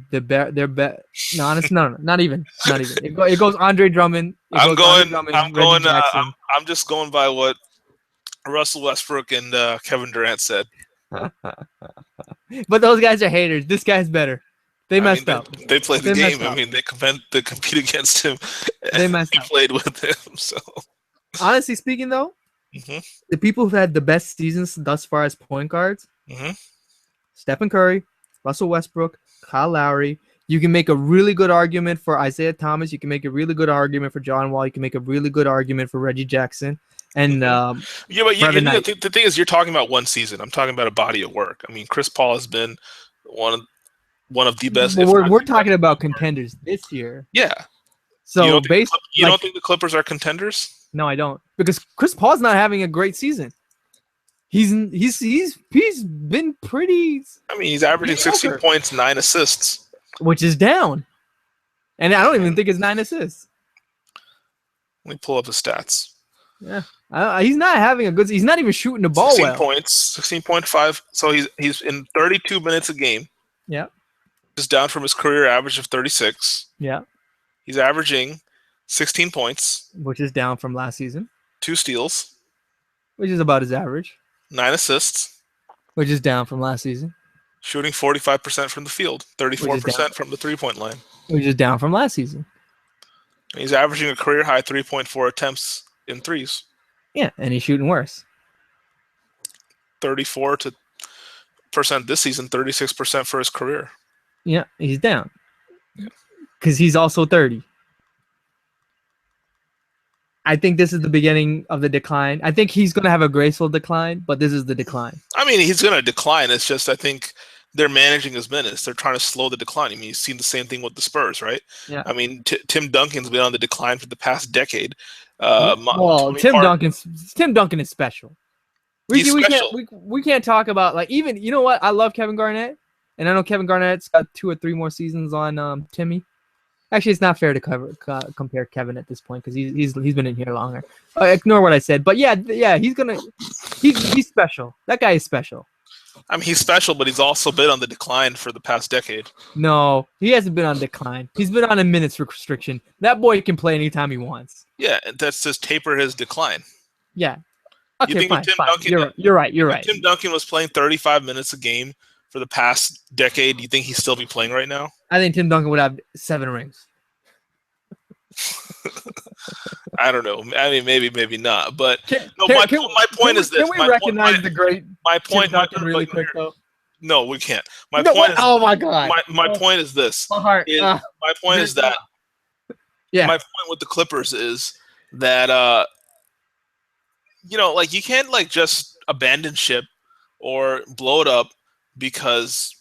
not even. It goes Andre Drummond. I'm just going by what Russell Westbrook and Kevin Durant said. But those guys are haters. This guy's better. They messed up. They played the game. I mean, they compete against him. They messed up. Played with him. So, honestly speaking, though, the people who've had the best seasons thus far as point guards, Stephen Curry, Russell Westbrook, Kyle Lowry. You can make a really good argument for Isaiah Thomas. You can make a really good argument for John Wall. You can make a really good argument for Reggie Jackson. And but the thing is, you're talking about one season. I'm talking about a body of work. I mean, Chris Paul has been one of the best. Well, we're talking about contenders this year. Yeah. So you don't think the Clippers are contenders? No, I don't, because Chris Paul's not having a great season. He's been pretty. I mean, he's averaging 16 points, 9 assists, which is down. And I don't even think it's 9 assists. Let me pull up the stats. Yeah, he's not having a good. He's not even shooting the ball 16 well. points, 16.5. So he's in 32 minutes a game. Yeah, just down from his career average of 36. Yeah, he's averaging 16 points, which is down from last season. 2 steals, which is about his average. 9 assists, which is down from last season. Shooting 45% from the field, 34% from the 3-point line, which is down from last season. He's averaging a career high 3.4 attempts in threes. Yeah, and he's shooting worse. 34% this season, 36% for his career. Yeah, he's down. Because he's also 30. I think this is the beginning of the decline. I think he's going to have a graceful decline, but this is the decline. I mean, he's going to decline. It's just I think they're managing his minutes. They're trying to slow the decline. I mean, you've seen the same thing with the Spurs, right? Yeah. I mean, Tim Duncan's been on the decline for the past decade. Tim Duncan is special. We can't talk about, like, even, you know what? I love Kevin Garnett, and I know Kevin Garnett's got 2 or 3 more seasons on Timmy. Actually, it's not fair to compare Kevin at this point because he's been in here longer. Ignore what I said, but yeah, he's special. That guy is special. I mean, he's special, but he's also been on the decline for the past decade. No, he hasn't been on decline. He's been on a minutes restriction. That boy can play anytime he wants. Yeah, that's just taper his decline. Yeah. Okay, fine. Duncan, you're right. If Tim Duncan was playing 35 minutes a game for the past decade, do you think he'd still be playing right now? I think Tim Duncan would have 7 rings. I don't know. I mean, maybe not. But Can, no, can, my point is this. Can we recognize the great my Tim point. Duncan really quick though? No, we can't. My No, point what? is Oh my God! my point is this. My heart. My point is that Yeah. my point with the Clippers is that like you can't like just abandon ship or blow it up because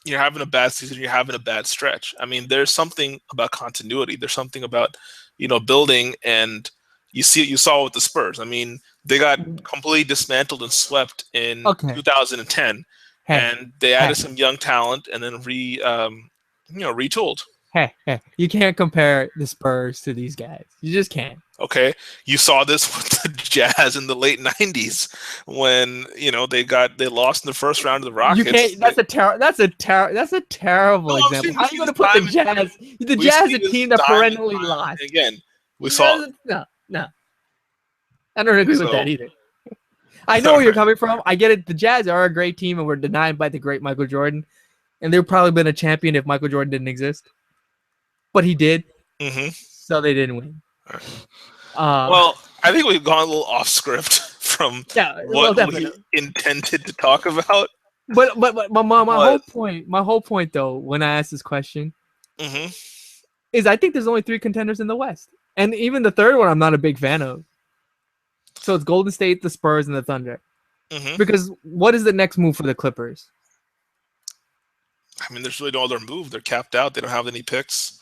you're having a bad season, you're having a bad stretch. I mean, there's something about continuity. There's something about building, and you saw with the Spurs. I mean, they got completely dismantled and swept in Okay. 2010, and they added some young talent and then retooled. Hey, you can't compare the Spurs to these guys. You just can't. Okay, you saw this with the Jazz in the late '90s when they lost in the first round of the Rockets. You can't. That's a terrible example. How are you going to put the Jazz? The Jazz, a team that perennially lost. Again, we saw. No. I don't agree with that either. I know where you're coming from. I get it. The Jazz are a great team, and were denied by the great Michael Jordan, and they've probably been a champion if Michael Jordan didn't exist. But he did, so they didn't win. Well, I think we've gone a little off script from what we intended to talk about. But my whole point though, when I asked this question, is I think there's only 3 contenders in the West, and even the third one I'm not a big fan of. So it's Golden State, the Spurs, and the Thunder. Because what is the next move for the Clippers? I mean, there's really no other move. They're capped out. They don't have any picks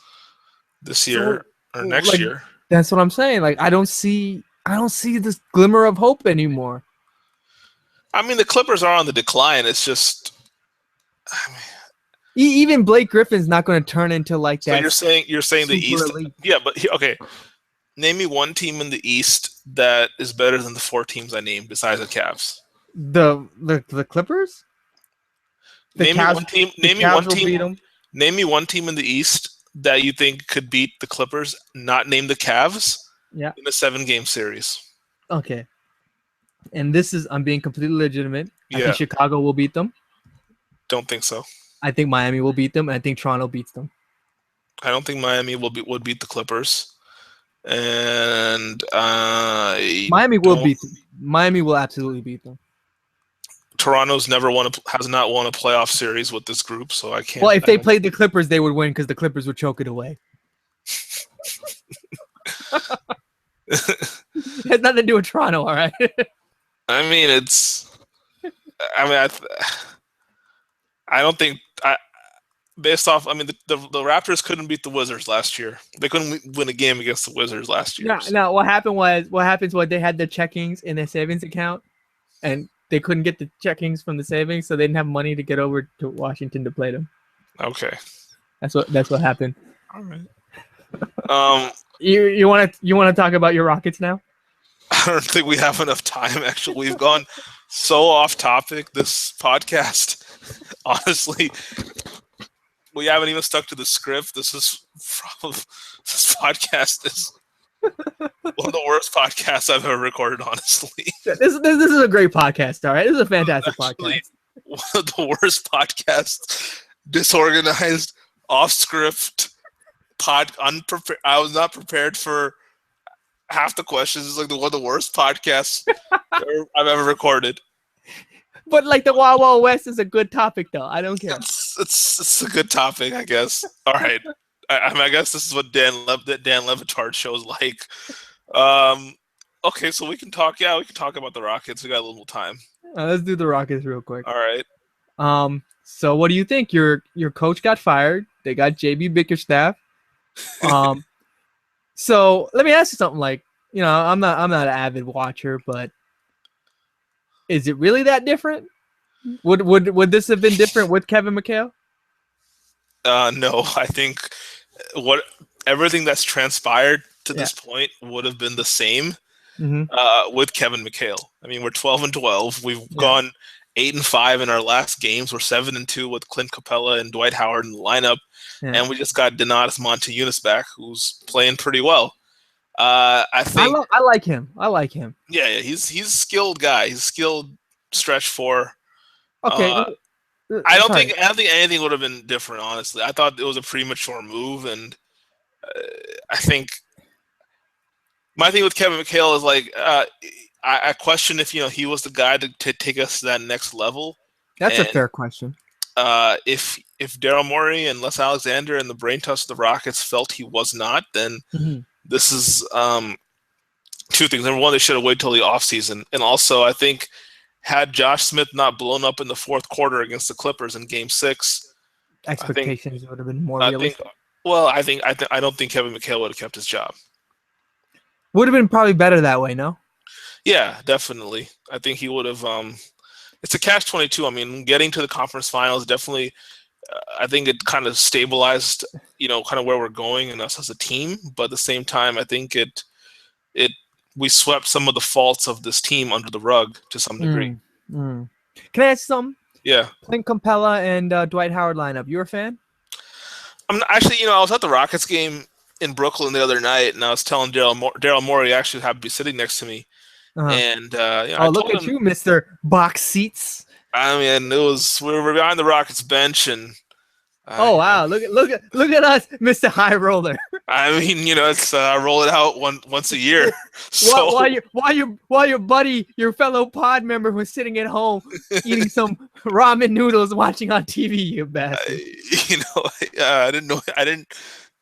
this year or next year. That's what I'm saying. Like, I don't see this glimmer of hope anymore. I mean, the Clippers are on the decline. It's just, even Blake Griffin's not going to turn into like that. So you're saying the East? Elite. Yeah, but okay. Name me one team in the East that is better than the 4 teams I named besides the Cavs. The Clippers? Name me one team. Name me one team in the East that you think could beat the Clippers, not name the Cavs, in a 7-game series. Okay. And I'm being completely legitimate. I think Chicago will beat them. Don't think so. I think Miami will beat them, and I think Toronto beats them. I don't think Miami would beat the Clippers. And Miami will beat them. Miami will absolutely beat them. Toronto's has not won a playoff series with this group, so I can't. Well, if they played the Clippers, they would win because the Clippers would choke it away. It has nothing to do with Toronto, all right? I mean, I don't think based off. I mean, the Raptors couldn't beat the Wizards last year. They couldn't win a game against the Wizards last year. No. What happens was they had the checkings in their savings account, and they couldn't get the checkings from the savings, so they didn't have money to get over to Washington to play them. Okay, that's what happened. All right. You want to talk about your Rockets now? I don't think we have enough time. Actually, we've gone so off topic this podcast. Honestly, we haven't even stuck to the script. This podcast is one of the worst podcasts I've ever recorded, honestly. This is a great podcast, all right? This is a fantastic podcast. One of the worst podcasts. Disorganized, off-script, unprepared. I was not prepared for half the questions. It's like one of the worst podcasts I've ever recorded. But like the Wild Wild West is a good topic, though. I don't care. It's a good topic, I guess. All right. I guess this is what Dan Le Batard show's like. Okay, so we can talk. Yeah, we can talk about the Rockets. We got a little time. Let's do the Rockets real quick. All right. So what do you think? Your coach got fired. They got JB Bickerstaff. So let me ask you something. Like, I'm not an avid watcher, but is it really that different? Would this have been different with Kevin McHale? No, I think everything that's transpired to this point would have been the same with Kevin McHale. I mean, we're 12-12. We've gone 8-5 in our last games. We're 7-2 with Clint Capella and Dwight Howard in the lineup, and we just got Donatas Montejunas back, who's playing pretty well. I think I like him. Yeah, he's a skilled guy. He's a skilled stretch four. Okay. I don't think anything would have been different. Honestly, I thought it was a premature move, and I think My thing with Kevin McHale is like I question if he was the guy to take us to that next level. That's a And fair question. if Daryl Morey and Les Alexander and the brain trust of the Rockets felt he was not, then Mhm. this is two things. Number one, they should have waited till the offseason. And also, I think had Josh Smith not blown up in the fourth quarter against the Clippers in Game 6, Expectations would have been more I think, realistic. well, I don't think Kevin McHale would have kept his job. Would have been probably better that way, no? Yeah, definitely. I think he would have. It's a catch-22. I mean, getting to the conference finals definitely. I think it kind of stabilized, kind of where we're going and us as a team. But at the same time, I think we swept some of the faults of this team under the rug to some degree. Can I ask something? Yeah. Clint Capella and Dwight Howard lineup. You a fan? I'm actually, I was at the Rockets game in Brooklyn the other night, and I was telling Daryl Morey actually happened to be sitting next to me, and I look told at him, you, Mister Box Seats. I mean, we were behind the Rockets bench, and oh wow, look at us, Mister High Roller. I mean, it's roll it out once a year. So while your buddy, your fellow pod member, was sitting at home eating some ramen noodles, watching on TV, you bastard.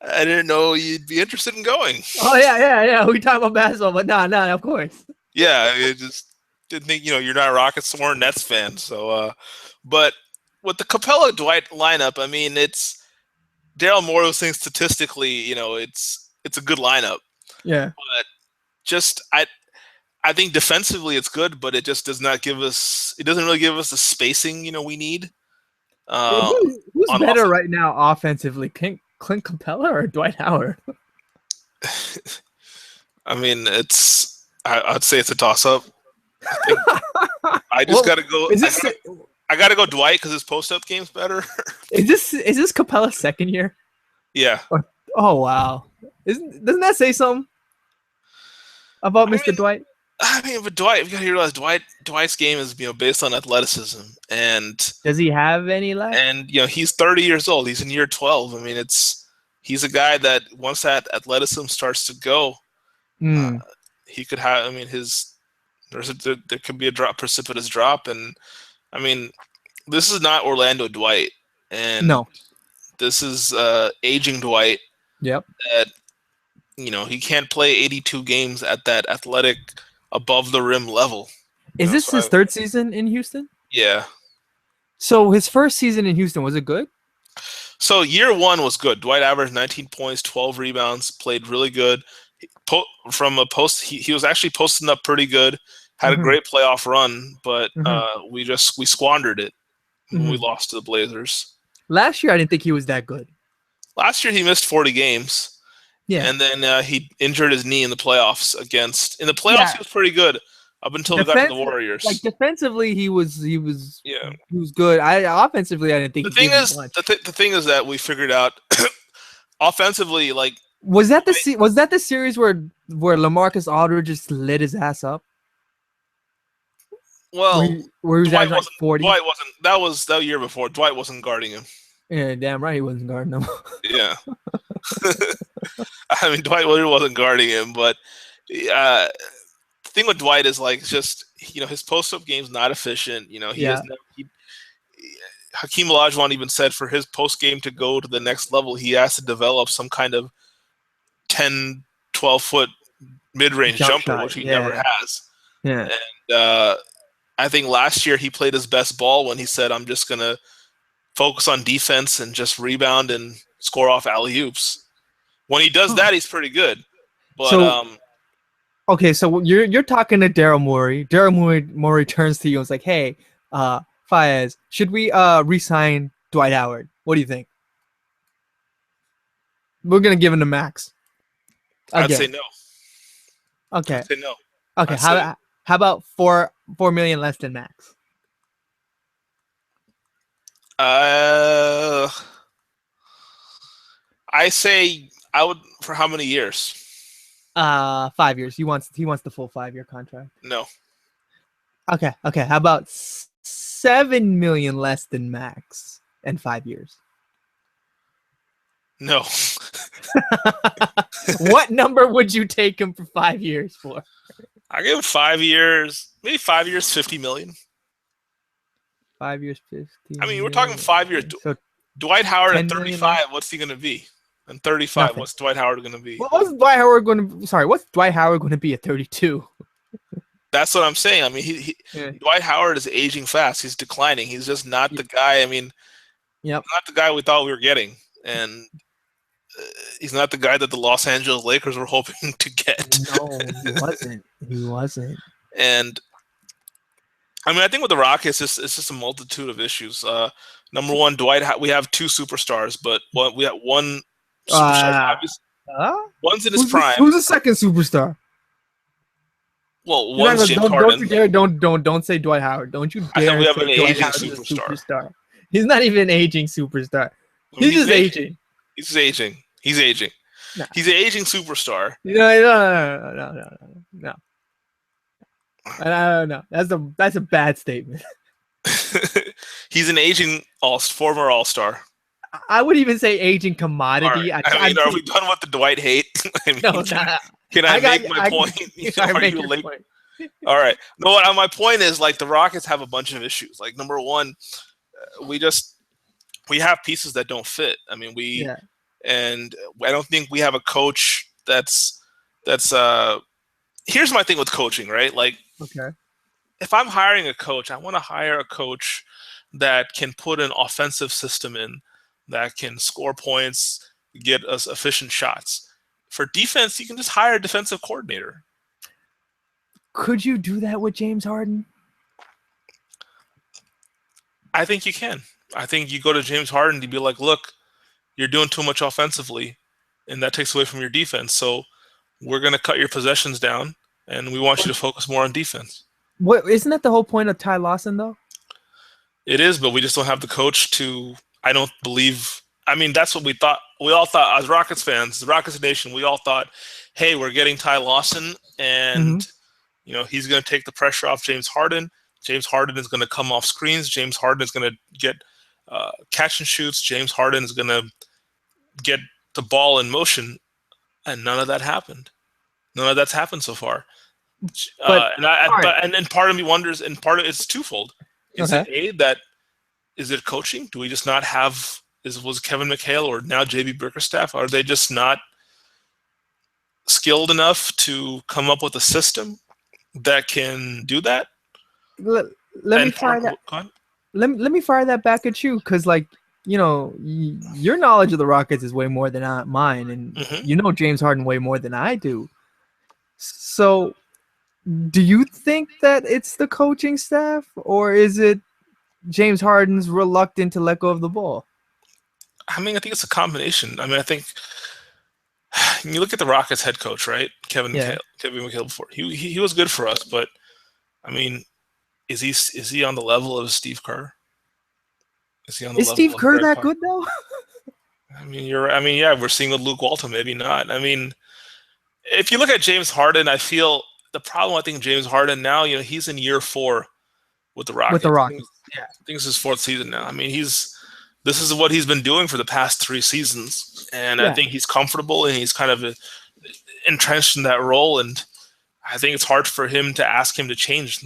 I didn't know you'd be interested in going. Oh yeah. We talk about basketball, but nah, of course. Yeah, I just didn't think you're not a Rockets or Nets fan. So, but with the Capella Dwight lineup, I mean, it's Daryl Morey was saying statistically, it's a good lineup. Yeah. But just I think defensively it's good, but it just does not give us. It doesn't really give us the spacing we need. Who's better right now offensively, Clint Capella or Dwight Howard? I mean, I'd say it's a toss-up. I just gotta go. I gotta go Dwight because his post-up game's better. Is this Capella's second year? Yeah. Oh wow! Doesn't that say something about Mr. Dwight? I mean, but Dwight, you gotta realize Dwight's game is based on athleticism, and does he have any left? And he's 30 years old. He's in year 12. I mean, he's a guy that once that athleticism starts to go, he could have. I mean, there could be a precipitous drop, and I mean, this is not Orlando Dwight, and no, this is aging Dwight. Yep. That he can't play 82 games at that athletic, above the rim level. Is this his third season in Houston? Yeah. So his first season in Houston, was it good? So year one was good. Dwight averaged 19 points, 12 rebounds, played really good. From a post, he was actually posting up pretty good. Had a great playoff run, but we squandered it when we lost to the Blazers. Last year, I didn't think he was that good. Last year, he missed 40 games. Yeah, and then he injured his knee in the playoffs. In the playoffs, he was pretty good up until he got to the Warriors. Like defensively, he was good. Offensively, I didn't think. The thing is that we figured out offensively, like was that the series where LaMarcus Aldridge just lit his ass up? Well, where he was at like 40. Dwight wasn't. That was that year before. Dwight wasn't guarding him. Yeah, damn right he wasn't guarding him. Yeah. I mean, Dwight really wasn't guarding him, but the thing with Dwight is like just his post-up game's not efficient. Hakeem Olajuwon even said for his post-game to go to the next level, he has to develop some kind of 10, 12-foot mid-range jumper, which he never has. Yeah. And I think last year he played his best ball when he said, "I'm just gonna focus on defense and just rebound and score off alley-oops." When he does that, he's pretty good. But okay, so you're talking to Daryl Morey. Daryl Morey turns to you and is like, "Hey, Fayez, should we re-sign Dwight Howard? What do you think?" We're gonna give him the max. I'd say no. Okay. I'd say no. Okay. How about $4 million less than max? I say I would for how many years? 5 years. He wants the full 5-year contract. No. Okay. How about $7 million less than max and 5 years? No. What number would you take him for 5 years for? I give him 5 years, maybe 5 years, 50 million. 5 years, 50. I mean, we're talking 5 years. So Dwight Howard at 10 million 35, what's he going to be? And 35, Nothing. what's Dwight Howard going to be? what's Dwight Howard going to? Sorry, what's Dwight Howard going to be at 32? That's what I'm saying. I mean, Yeah. Dwight Howard is aging fast. He's declining. He's just not the guy. I mean, Yep. not the guy we thought we were getting, and he's not the guy that the Los Angeles Lakers were hoping to get. No, he wasn't. He wasn't. And I mean, I think with the Rockets, it's just a multitude of issues. Number one, we have 2 superstars, but we have one superstar. One's in his prime. Who's the second superstar? Well, one's James Harden. Don't you dare! Don't say Dwight Howard. Don't you I dare! said we have say an Dwight aging Howard is a superstar. He's not even an aging superstar. I mean, He's just aging. He's aging. He's aging. No. He's an aging superstar. No. I don't know. That's a bad statement. He's an aging former All-Star. I would even say aging commodity. Right. I mean, are we done with the Dwight hate? I mean, No, can I make my point? Point. All right. No, my point is, like, the Rockets have a bunch of issues. Like, number one, we have pieces that don't fit. I mean, and I don't think we have a coach that's here's my thing with coaching, right? Like, okay, if I'm hiring a coach, I want to hire a coach that can put an offensive system in, that can score points, get us efficient shots. For defense, you can just hire a defensive coordinator. Could you do that with James Harden? I think you can. I think you go to James Harden to be like, look, you're doing too much offensively, and that takes away from your defense. So we're going to cut your possessions down, and we want you to focus more on defense. What isn't that the whole point of Ty Lawson, though? It is, but we just don't have the coach to. I don't believe. I mean, that's what we thought. We all thought, as Rockets fans, the Rockets Nation, we all thought, hey, we're getting Ty Lawson, and he's going to take the pressure off James Harden. James Harden is going to come off screens. James Harden is going to get catch and shoots. James Harden is going to get the ball in motion, and none of that happened. None of that's happened so far. And part of me wonders, and part of it's twofold. Is it coaching? Do we just not have? Was Kevin McHale or now JB Bickerstaff? Are they just not skilled enough to come up with a system that can do that? Let me fire that back at you, because, like, your knowledge of the Rockets is way more than mine, and James Harden way more than I do. So, do you think that it's the coaching staff, or is it James Harden's reluctant to let go of the ball? I mean, I think it's a combination. I mean, I think you look at the Rockets head coach, right? Kevin McHale before. He was good for us, but I mean, is he on the level of Steve Kerr? Is Steve Kerr that good though? I mean, we're seeing with Luke Walton, maybe not. I mean, if you look at James Harden, I feel the problem. I think James Harden now, he's in year 4 with the Rockets. I think it's his 4th season now. I mean, this is what he's been doing for the past 3 seasons, and I think he's comfortable and he's kind of entrenched in that role. And I think it's hard for him to ask him to change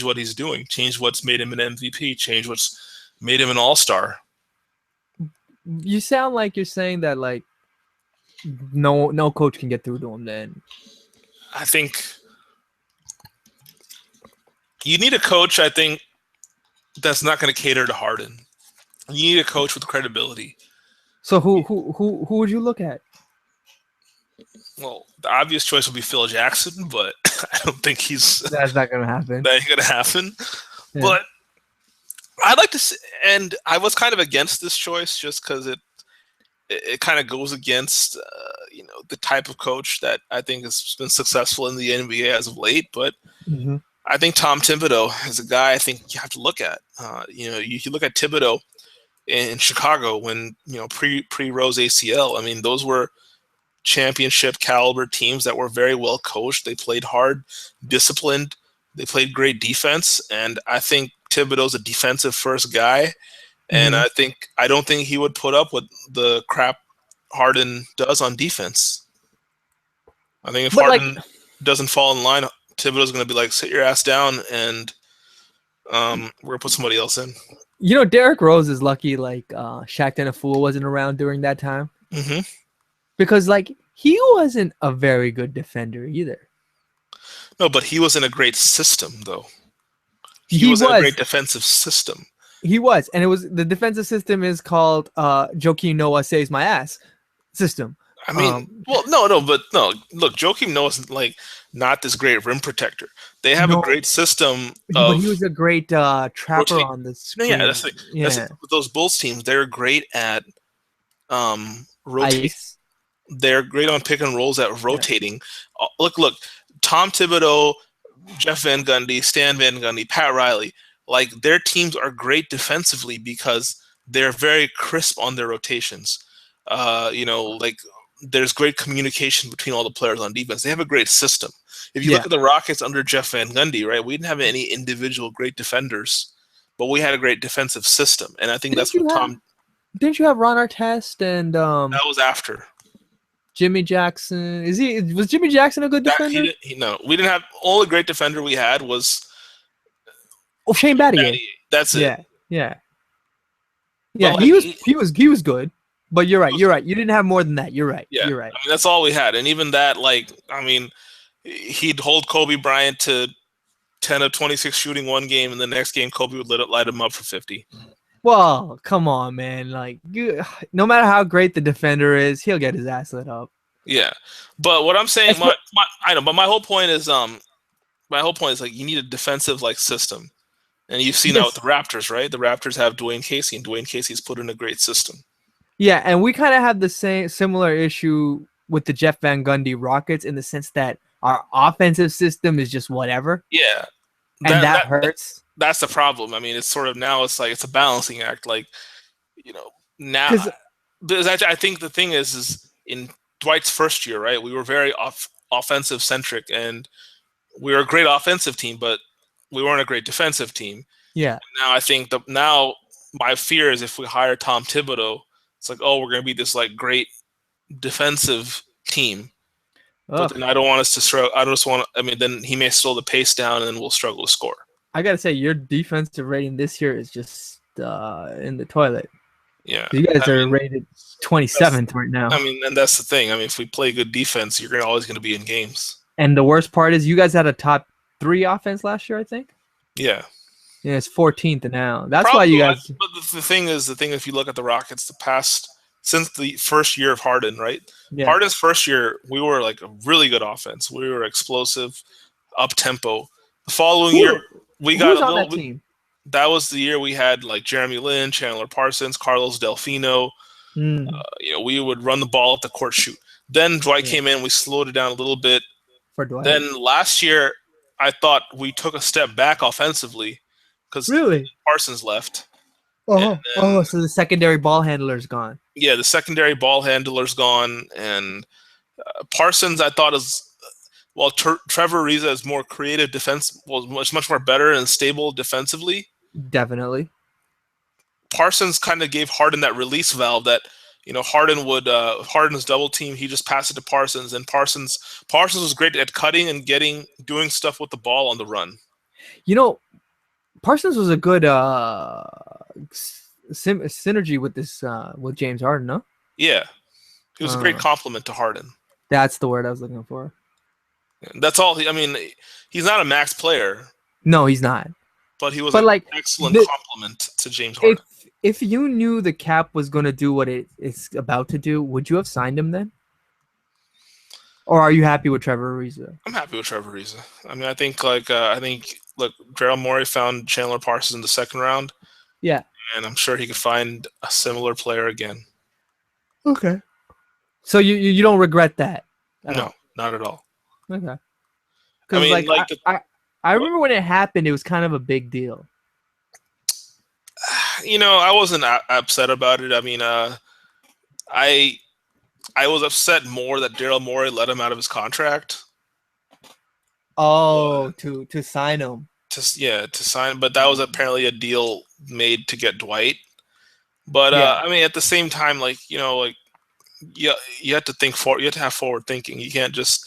what he's doing, change what's made him an MVP, change what's made him an all-star. You sound like you're saying that, like, no coach can get through to him then. I think you need a coach, I think, that's not going to cater to Harden. You need a coach with credibility. So who would you look at? Well, the obvious choice would be Phil Jackson, but I don't think that's not going to happen. That ain't going to happen. Yeah. But I'd like to see, and I was kind of against this choice just because it kind of goes against the type of coach that I think has been successful in the NBA as of late. But I think Tom Thibodeau is a guy I think you have to look at. You look at Thibodeau in Chicago when pre-Rose ACL. I mean, those were championship caliber teams that were very well coached. They played hard, disciplined. They played great defense, and I think Thibodeau's a defensive first guy. And I don't think he would put up with the crap Harden does on defense. I think if But like, Harden doesn't fall in line, Thibodeau's going to be like, sit your ass down, and we're going to put somebody else in. Derrick Rose is lucky like Shaqtin' a Fool wasn't around during that time. Mm-hmm. Because like he wasn't a very good defender either. No, but he was in a great system, though. He He was in a was. great defensive system. He was. And it was the defensive system is called Joakim Noah Saves My Ass system. I mean, well, no. Look, Joakim Noah's like not this great rim protector. They have a great system but of he was a great trapper rotate. on the No, screen. yeah, that's with those Bulls teams. They're great at rotating. Ice. They're great on pick and rolls at rotating. Look, Tom Thibodeau, Jeff Van Gundy, Stan Van Gundy, Pat Riley, like their teams are great defensively because they're very crisp on their rotations. Like there's great communication between all the players on defense. They have a great system. If you look at the Rockets under Jeff Van Gundy, right, we didn't have any individual great defenders, but we had a great defensive system. And I think that's what Tom... Didn't you have Ron Artest and... that was after. Jimmy Jackson. Was Jimmy Jackson a good defender? No, we didn't have... Only great defender we had was... Shane Battier. That's it. Yeah. Like, he was good. But you're right. You didn't have more than that. You're right. Yeah. You're right. I mean, that's all we had. And even that, he'd hold Kobe Bryant to 10 of 26 shooting one game, and the next game Kobe would light him up for 50. Well, come on, man. Like, no matter how great the defender is, he'll get his ass lit up. Yeah. But what I'm saying, I know, but my whole point is like you need a defensive system. And you've seen that with the Raptors, right? The Raptors have Dwayne Casey, and Dwayne Casey's put in a great system. Yeah, and we kind of have the similar issue with the Jeff Van Gundy Rockets in the sense that our offensive system is just whatever. Yeah. And that hurts. That's the problem. I mean, it's sort of now it's like it's a balancing act. Now I think the thing is in Dwight's first year, right? We were very offensive centric, and we were a great offensive team, but we weren't a great defensive team. Yeah. And now I think now my fear is if we hire Tom Thibodeau, it's like, oh, we're going to be this great defensive team. But then I don't want us to struggle. Then he may slow the pace down, and then we'll struggle to score. I got to say, your defensive rating this year is just in the toilet. Yeah. You guys are rated 27th right now. I mean, and that's the thing. I mean, if we play good defense, you're always going to be in games. And the worst part is you guys had a top 3 offense last year, I think. Yeah. Yeah, it's 14th now. That's why you guys. But the thing, if you look at the Rockets, since the first year of Harden, right? Yeah. Harden's first year, we were a really good offense. We were explosive, up tempo. The following year, we got a little bit. That was the year we had Jeremy Lin, Chandler Parsons, Carlos Delfino. We would run the ball up the court, shoot. Then Dwight came in. We slowed it down a little bit. For Dwight. Then last year, I thought we took a step back offensively because Parsons left. So the secondary ball handler's gone. Yeah, the secondary ball handler's gone, and Parsons I thought Trevor Ariza is more creative defense, much more better and stable defensively. Definitely. Parsons kind of gave Harden that release valve that Harden would Harden's double team. He just passed it to Parsons, and Parsons was great at cutting and doing stuff with the ball on the run. Parsons was a good synergy with with James Harden, no? Yeah, he was a great compliment to Harden. That's the word I was looking for. That's all. He's not a max player. No, he's not. But he was an excellent compliment to James Harden. If you knew the cap was going to do what it's about to do, would you have signed him then? Or are you happy with Trevor Ariza? I'm happy with Trevor Ariza. I think Daryl Morey found Chandler Parsons in the second round. Yeah. And I'm sure he could find a similar player again. Okay. So you don't regret that? No, not at all. Okay. Because I remember when it happened, it was kind of a big deal. I wasn't upset about it. I was upset more that Daryl Morey let him out of his contract. Oh, to sign him. To sign, but that was apparently a deal made to get Dwight. But at the same time, you have to think forward. You have to have forward thinking. You can't just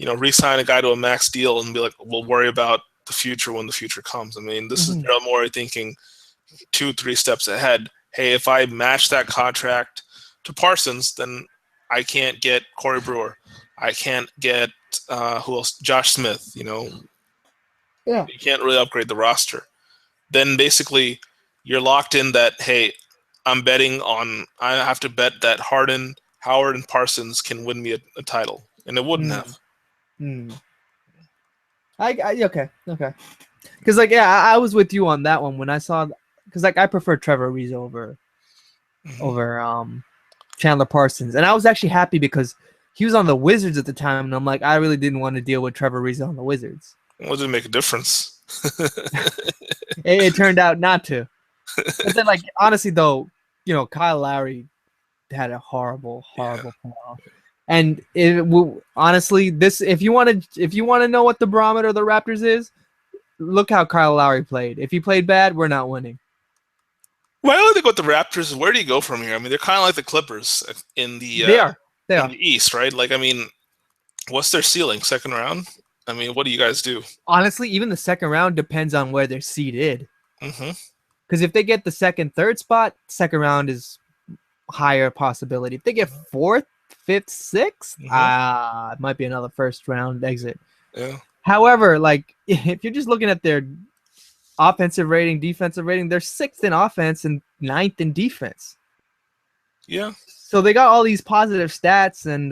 re-sign a guy to a max deal and be like, we'll worry about the future when the future comes. I mean, this is Daryl Morey thinking 2-3 steps ahead. Hey, if I match that contract to Parsons, then I can't get Corey Brewer. I can't get who else? Josh Smith. Yeah. You can't really upgrade the roster. Then basically you're locked in that, hey, I have to bet that Harden, Howard, and Parsons can win me a title. And it wouldn't have. Okay. Because I was with you on that one when I saw, because I prefer Trevor Ariza over Chandler Parsons, and I was actually happy because he was on the Wizards at the time, and I'm like, I really didn't want to deal with Trevor Ariza on the Wizards. Well, it didn't make a difference. It turned out not to. But then, honestly, though, Kyle Lowry had a horrible playoff. And honestly, if you want to know what the barometer of the Raptors is, look how Kyle Lowry played. If he played bad, we're not winning. Why don't they go with the Raptors? Where do you go from here? I mean, they're kind of like the Clippers in the they are in the East, right? What's their ceiling? Second round? I mean, what do you guys do? Honestly, even the second round depends on where they're seeded. Because if they get the second, third spot, second round is higher possibility. If they get fourth, fifth, sixth, it might be another first round exit. Yeah. However, if you're just looking at their offensive rating, defensive rating, they're sixth in offense and ninth in defense. Yeah. So they got all these positive stats, and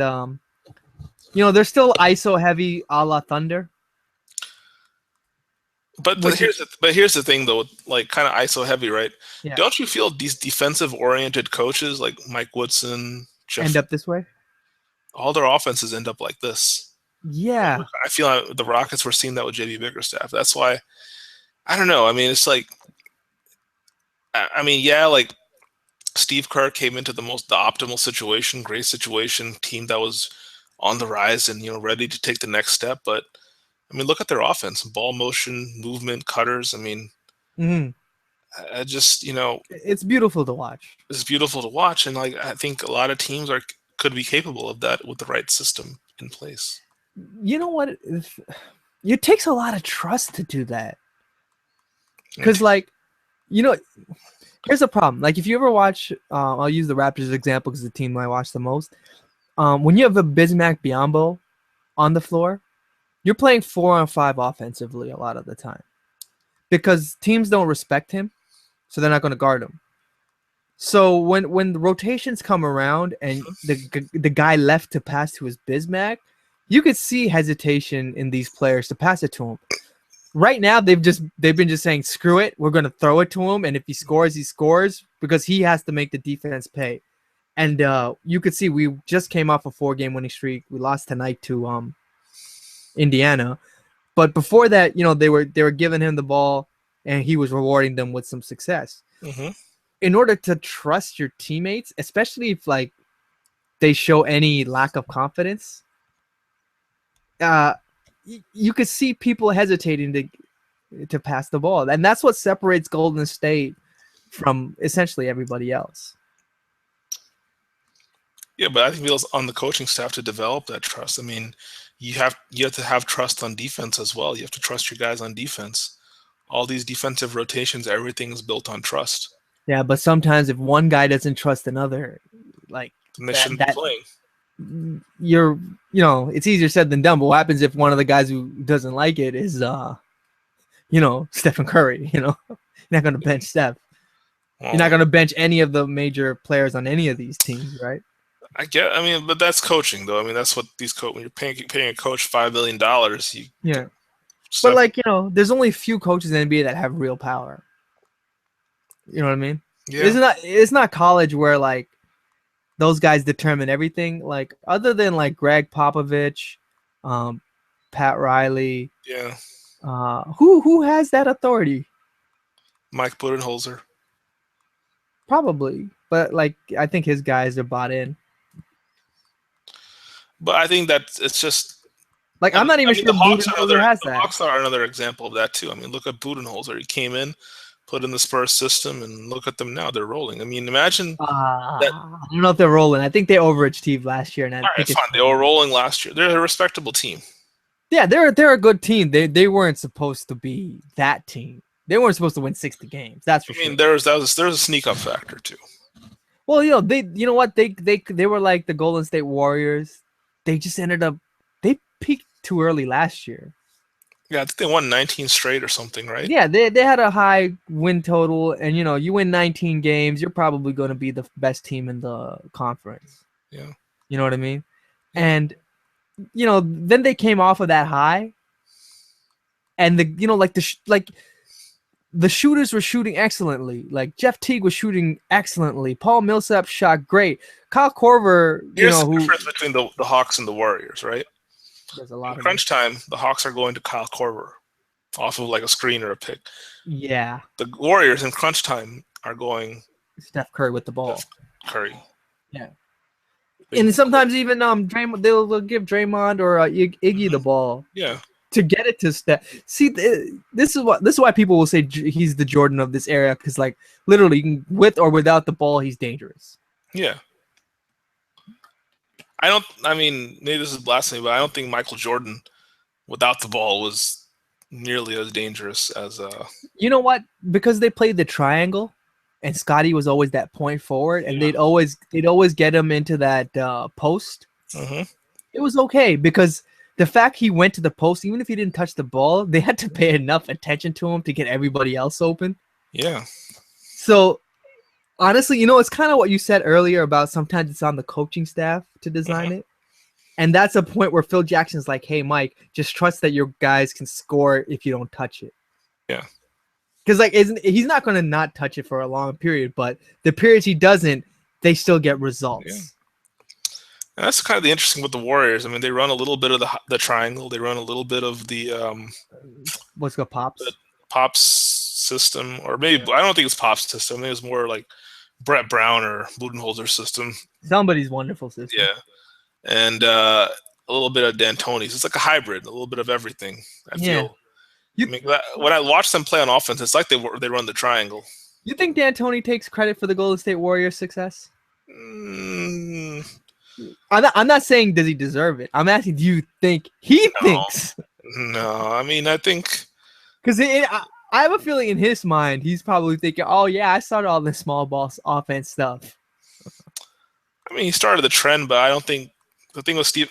they're still ISO heavy, a la Thunder. But here's the thing, though, kind of ISO heavy, right? Yeah. Don't you feel these defensive oriented coaches like Mike Woodson, Jeff, end up this way? All their offenses end up like this. Yeah. I feel like the Rockets were seeing that with JB Bickerstaff. That's why, I don't know. I mean, it's Steve Kerr came into the optimal situation, great situation, team that was on the rise and, ready to take the next step. But, I mean, look at their offense, ball motion, movement, cutters. I mean, I just, it's beautiful to watch. It's beautiful to watch. And, I think a lot of teams could be capable of that with the right system in place. You know what? It takes a lot of trust to do that. Because, here's a problem. If you ever watch, I'll use the Raptors example because the team I watch the most. When you have a Bismack Biyombo on the floor, you're playing 4-on-5 offensively a lot of the time because teams don't respect him, so they're not going to guard him. So when the rotations come around and the guy left to pass to his Bismack, you could see hesitation in these players to pass it to him. Right now, they've been just saying, screw it, we're going to throw it to him, and if he scores because he has to make the defense pay. And you could see we just came off a 4-game winning streak. We lost tonight to Indiana. But before that, they were giving him the ball, and he was rewarding them with some success. In order to trust your teammates, especially if they show any lack of confidence, you could see people hesitating to pass the ball, and that's what separates Golden State from essentially everybody else. Yeah, but I think it's on the coaching staff to develop that trust. I mean, you have to have trust on defense as well. You have to trust your guys on defense. All these defensive rotations, everything is built on trust. Yeah, but sometimes if one guy doesn't trust another, then they shouldn't be playing. It's easier said than done. But what happens if one of the guys who doesn't like it is, Stephen Curry? You're not going to bench Steph. Well, you're not going to bench any of the major players on any of these teams, right? But that's coaching, though. I mean, that's what when you're paying a coach $5 million, But there's only a few coaches in the NBA that have real power. You know what I mean? Yeah. It's not college where those guys determine everything. Other than Greg Popovich, Pat Riley. Yeah. Who has that authority? Mike Budenholzer. Probably, but I think his guys are bought in. But I think that it's just I'm not even sure Budenholzer has that. The Hawks are another example of that too. I mean, look at Budenholzer. He came in, put in the Spurs system, and look at them now. They're rolling. I mean, imagine that. I don't know if they're rolling. I think they overachieved last year, and fine. They were rolling last year. They're a respectable team. Yeah, they're a good team. They weren't supposed to be that team. They weren't supposed to win 60 games. That's for I mean, sure. there's a sneak up factor too. Well, you know what they were like the Golden State Warriors. They just ended up they peaked too early last year. Yeah, I think they won 19 straight or something, right? Yeah, they had a high win total, and you win 19 games, you're probably going to be the best team in the conference. Yeah, You know what I mean? yeah. And then they came off of that high, and the shooters were shooting excellently. Like Jeff Teague was shooting excellently. Paul Millsap shot great. Kyle Korver, Here's the who difference between the Hawks and the Warriors, right? there's a In lot of them. crunch time, the Hawks are going to Kyle Korver off of like a screen or a pick. Yeah, The Warriors in crunch time are going Steph Curry with the ball. Steph Curry. Yeah. They- And sometimes even Draymond, they'll give Draymond or Iggy the ball yeah, to get it to Steph. See, this is why people will say he's the Jordan of this era, because like literally with or without the ball, he's dangerous. yeah. I mean, maybe this is blasphemy, but I don't think Michael Jordan without the ball was nearly as dangerous as You know what? Because they played the triangle, and Scotty was always that point forward, and Yeah. they'd always get him into that post. Mhm. It was okay because the fact he went to the post, even if he didn't touch the ball, they had to pay enough attention to him to get everybody else open. Yeah. So honestly, it's kind of what you said earlier about sometimes it's on the coaching staff to design it. And that's a point where Phil Jackson's like, hey, Mike, just trust that your guys can score if you don't touch it. Yeah. Because he's not going to not touch it for a long period, but the periods he doesn't, they still get results. Yeah. And that's kind of the interesting with the Warriors. I mean, they run a little bit of the triangle. They run a little bit of the What's called Pops? Pops system, or maybe I don't think it's Pops system. I think it's more like Brett Brown or Budenholzer system. Somebody's wonderful system. Yeah, and a little bit of D'Antoni's. It's like a hybrid, a little bit of everything. I feel. I mean, when I watch them play on offense, it's like they run the triangle. You think D'Antoni takes credit for the Golden State Warriors' success? Mm, I'm not saying does he deserve it. I'm asking, do you think he thinks? no, I mean, I think Because I have a feeling in his mind, he's probably thinking, oh, yeah, I started all this small ball offense stuff. I mean, he started the trend, but I don't think the thing with Steve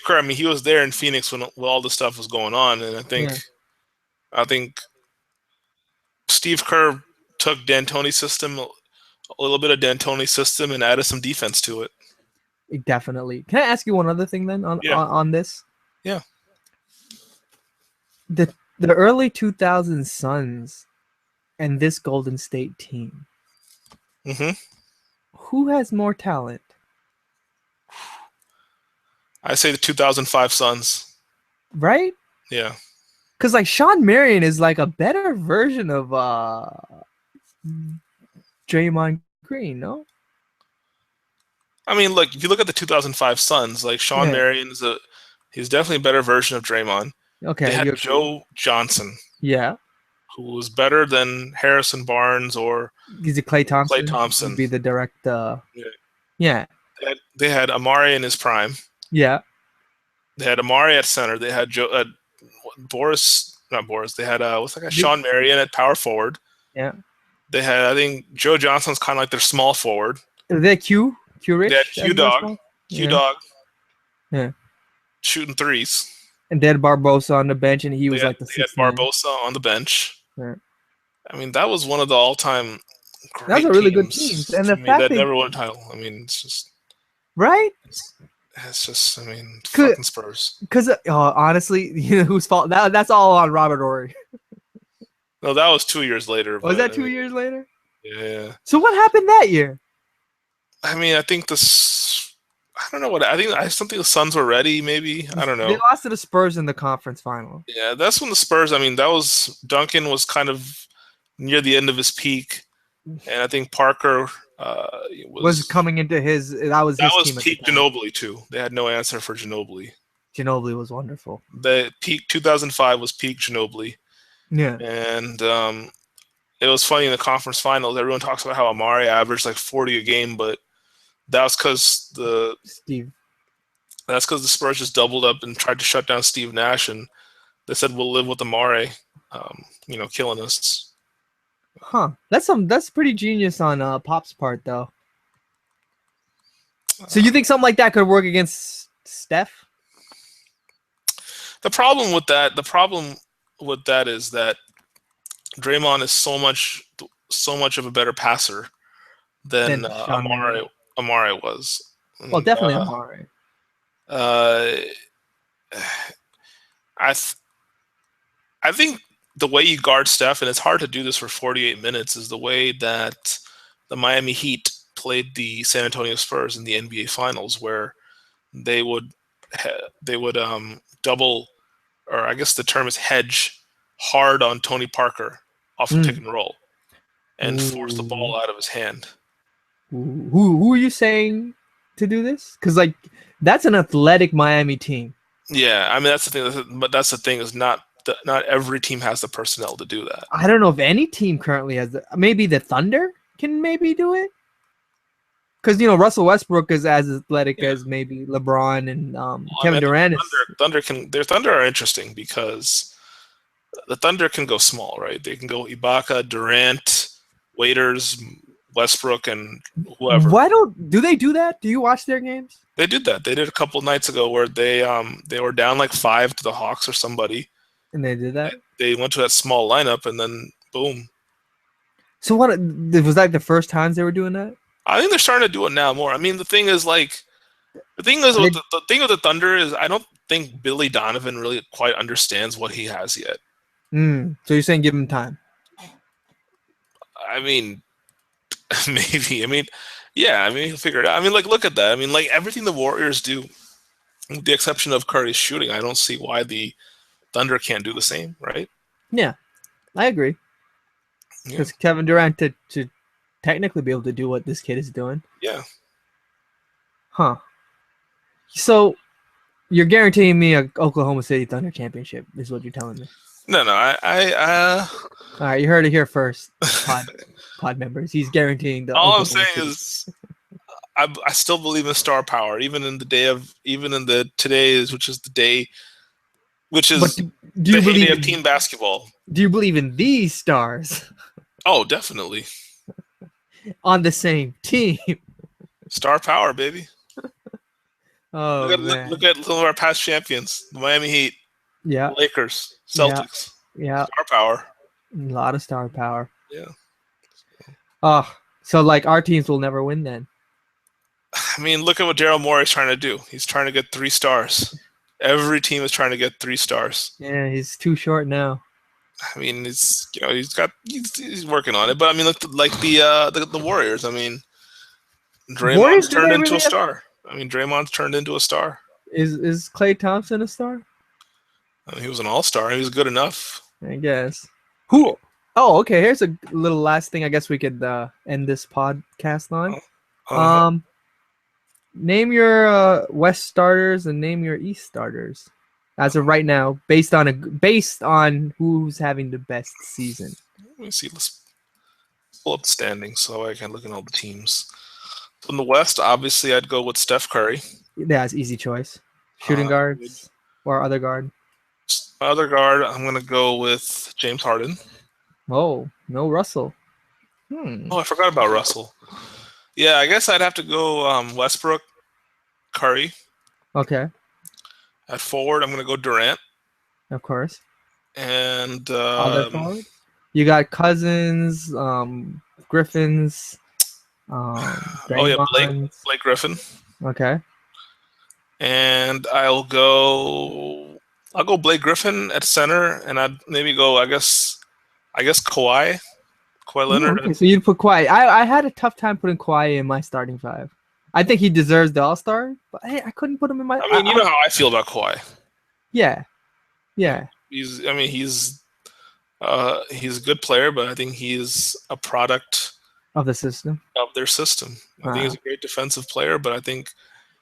Kerr. I mean, he was there in Phoenix when all this stuff was going on, and I think Steve Kerr took D'Antoni's system, a little bit of D'Antoni's system, and added some defense to it. Definitely. Can I ask you one other thing then on this? Yeah. The early 2000s Suns and this Golden State team. Mm-hmm. Who has more talent? I say the 2005 Suns. Right? Yeah. Because like Sean Marion is like a better version of Draymond Green, no? I mean, look, if you look at the 2005 Suns, like Sean Marion he's definitely a better version of Draymond. Okay. They had Joe Johnson. Yeah. Who was better than Harrison Barnes or Is it Klay Thompson? Klay Thompson Would be the direct. Yeah. They had Amari in his prime. Yeah. They had Amari at center. They had They had what's that guy? Sean Marion at power forward. Yeah. They had, I think, Joe Johnson's kind of like their small forward. They Q Rich. They had Q Dog. Yeah. Shooting threes. And they had Barbosa on the bench, and he was like the sixth man. Barbosa on the bench. Yeah. I mean, that was one of the all-time great That was a really good teams team. And the fact that never won a title. I mean, it's just right. It's just, I mean, fucking Spurs. Because honestly, whose fault? That's all on Robert Horry. No, that was 2 years later. Was that 2 years later? Yeah. So what happened that year? I mean, I think I don't know what. I think the Suns were ready. Maybe I don't know. They lost to the Spurs in the conference final. Yeah, that's when the Spurs. I mean, Duncan was kind of near the end of his peak, and I think Parker was coming into his. That was his team peak Ginobili too. They had no answer for Ginobili. Ginobili was wonderful. The peak 2005 was peak Ginobili. Yeah, and it was funny in the conference finals. Everyone talks about how Amari averaged like 40 a game, but that was because That's because the Spurs just doubled up and tried to shut down Steve Nash, and they said we'll live with Amare, killing us. Huh. That's pretty genius on Pop's part, though. So you think something like that could work against Steph? The problem with that is that Draymond is so much of a better passer than Amare was. Well, definitely Amare. I think the way you guard Steph, and it's hard to do this for 48 minutes, is the way that the Miami Heat played the San Antonio Spurs in the NBA Finals, where they would double, or I guess the term is hedge, hard on Tony Parker off the pick and roll, and force the ball out of his hand. Who are you saying to do this? Because that's an athletic Miami team. Yeah, I mean that's the thing. But that's the thing is not every team has the personnel to do that. I don't know if any team currently has. Maybe the Thunder can maybe do it. Because Russell Westbrook is as athletic as maybe LeBron and Kevin Durant. Their Thunder are interesting because the Thunder can go small, right? They can go Ibaka, Durant, Waiters, Westbrook, and whoever. Do they do that? Do you watch their games? They did that. They did a couple nights ago where they were down like 5 to the Hawks or somebody. And they did that? They went to that small lineup and then boom. So what was that the first times they were doing that? I think they're starting to do it now more. I mean, the thing with the Thunder is I don't think Billy Donovan really quite understands what he has yet. So you're saying give him time? I mean, maybe. I mean, yeah. I mean, he'll figure it out. I mean, look at that. I mean, everything the Warriors do, with the exception of Curry's shooting, I don't see why the Thunder can't do the same, right? Yeah, I agree. Because Kevin Durant to technically be able to do what this kid is doing. Yeah. Huh. So you're guaranteeing me a Oklahoma City Thunder championship is what you're telling me. No. All right, you heard it here first, pod members. He's guaranteeing the. All I'm saying is, I still believe in star power, even in the today's, which is the heyday of team basketball. Do you believe in these stars? Oh, definitely. On the same team. Star power, baby. Oh, look at some of our past champions, the Miami Heat. Yeah. Lakers, Celtics. Yeah. Star power. A lot of star power. Yeah. Oh, so our teams will never win then. I mean, look at what Daryl Morey is trying to do. He's trying to get 3 stars. Every team is trying to get 3 stars. Yeah, he's too short now. I mean, he's working on it, but I mean, the Warriors. I mean, Draymond's turned into a star. I mean, Draymond's turned into a star. Is Klay Thompson a star? I mean, he was an all-star. He was good enough. I guess. Who? Oh, okay. Here's a little last thing. I guess we could end this podcast on. Name your West starters and name your East starters as of right now, based on who's having the best season. Let me see. Let's pull up the standings so I can look at all the teams. From the West, obviously, I'd go with Steph Curry. That's easy choice. Shooting guards or other guard. Other guard, I'm gonna go with James Harden. Oh, no Russell. Oh, I forgot about Russell. Yeah, I guess I'd have to go Westbrook, Curry. Okay. At forward, I'm going to go Durant. Of course. And other forward? You got Cousins, Griffins. Blake Griffin. Okay. And I'll go Blake Griffin at center, and I'd maybe go I guess Kawhi Leonard. Okay, so you'd put Kawhi. I had a tough time putting Kawhi in my starting 5. I think he deserves the All-Star, but I couldn't put him in my. I mean, you know how I feel about Kawhi. Yeah. He's a good player, but I think he's a product of the system. Of their system. I think he's a great defensive player, but I think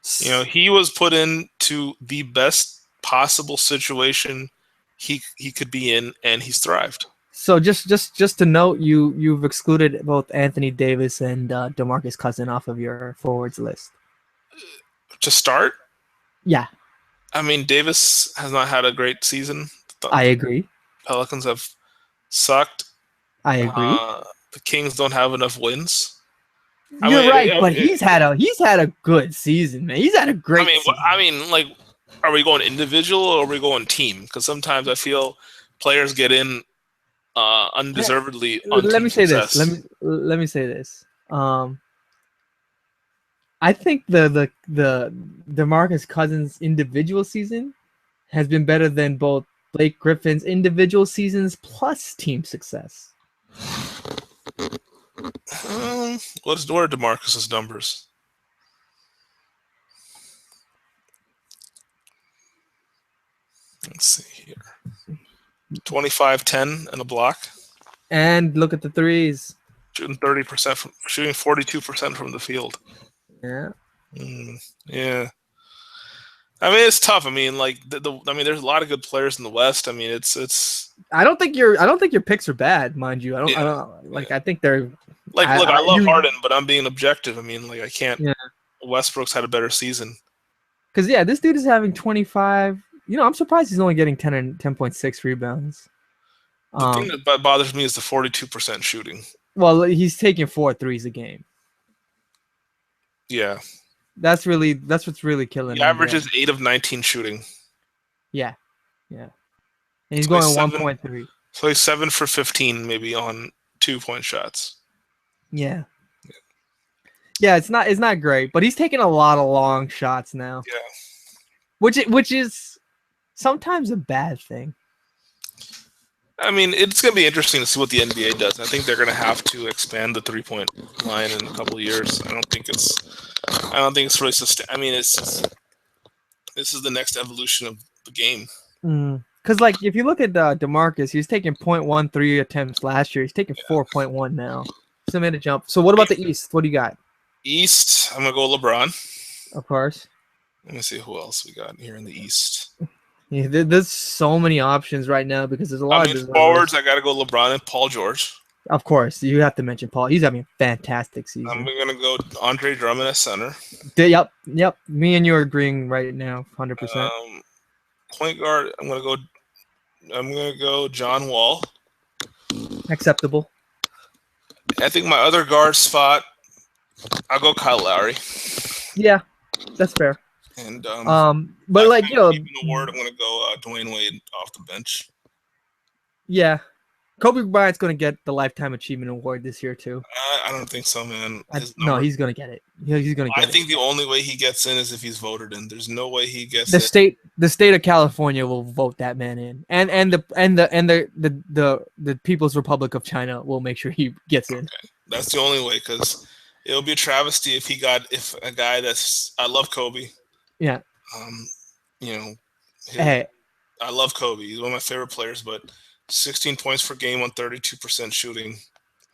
he was put into the best possible situation he could be in, and he's thrived. So just to note, you've excluded both Anthony Davis and DeMarcus Cousins off of your forwards list. To start? Yeah, I mean, Davis has not had a great season. I agree. Pelicans have sucked. I agree. The Kings don't have enough wins. I You're mean, right, but he's had a good season, man. He's had a great season. like, are we going individual or are we going team? Because sometimes I feel players get in undeservedly on Let team me say success. this. Let me say this. I think the DeMarcus Cousins individual season has been better than both Blake Griffin's individual seasons plus team success. What are DeMarcus's numbers? Let's see here. 25, 10, and a block. And look at the threes. Shooting 30% shooting 42% from the field. Yeah. Yeah. I mean, it's tough. I mean, like I mean, there's a lot of good players in the West. I mean, it's. I don't think your picks are bad, mind you. I don't like. I think they're like. Look, I love Harden, but I'm being objective. I mean, like, I can't. Yeah. Westbrook's had a better season. Because this dude is having 25. I'm surprised he's only getting 10.6 rebounds. The thing that bothers me is the 42% shooting. Well, he's taking 4 threes a game. Yeah. That's what's really killing him. He averages 8 of 19 shooting. Yeah. And he's going 1.3. So he's 7 for 15 maybe on 2-point shots. Yeah. Yeah, it's not great, but he's taking a lot of long shots now. Yeah. Which is sometimes a bad thing. I mean, it's going to be interesting to see what the NBA does. I think they're going to have to expand the 3-point line in a couple of years. I don't think it's really sustainable. I mean, this is the next evolution of the game. Because, like, if you look at DeMarcus, he was taking 0.13 attempts last year. He's taking 4.1 now. So made a jump. So what about the East? What do you got? East, I'm going to go LeBron. Of course. Let me see who else we got here in the East. Yeah, there's so many options right now because there's a lot of forwards. I got to go LeBron and Paul George. Of course, you have to mention Paul. He's having a fantastic season. I'm going to go Andre Drummond at center. Yep. Me and you are agreeing right now, 100%. Point guard, I'm going to go John Wall. Acceptable. I think my other guard spot, I'll go Kyle Lowry. Yeah, that's fair. And but like award, I'm going to go Dwayne Wade off the bench. Yeah, Kobe Bryant's going to get the Lifetime Achievement Award this year too. I don't think so, man. No, he's going to get it. He's going to get it. I think the only way he gets in is if he's voted in. There's no way he gets the state of California will vote that man in, and the People's Republic of China will make sure he gets in. Okay. That's the only way, because it'll be a travesty if a guy that's. I love Kobe. Yeah. I love Kobe. He's one of my favorite players, but 16 points per game on 32% shooting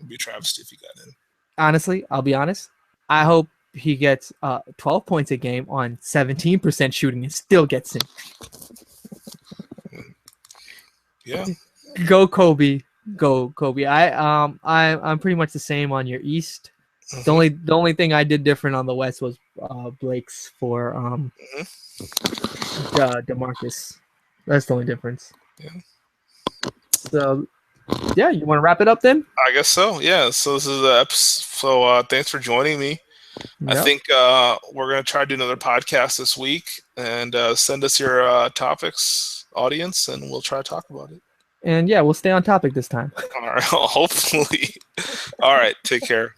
would be a travesty if he got in. Honestly, I'll be honest. I hope he gets 12 points a game on 17% shooting and still gets in. Yeah. Go Kobe. Go Kobe. I'm pretty much the same on your East. The only thing I did different on the West was Blake's for DeMarcus. That's the only difference. Yeah. So, yeah, you want to wrap it up then? I guess so. Yeah. So this is the episode. So thanks for joining me. Yep. I think we're gonna try to do another podcast this week, and send us your topics, audience, and we'll try to talk about it. And yeah, we'll stay on topic this time. All right. Hopefully. All right. Take care.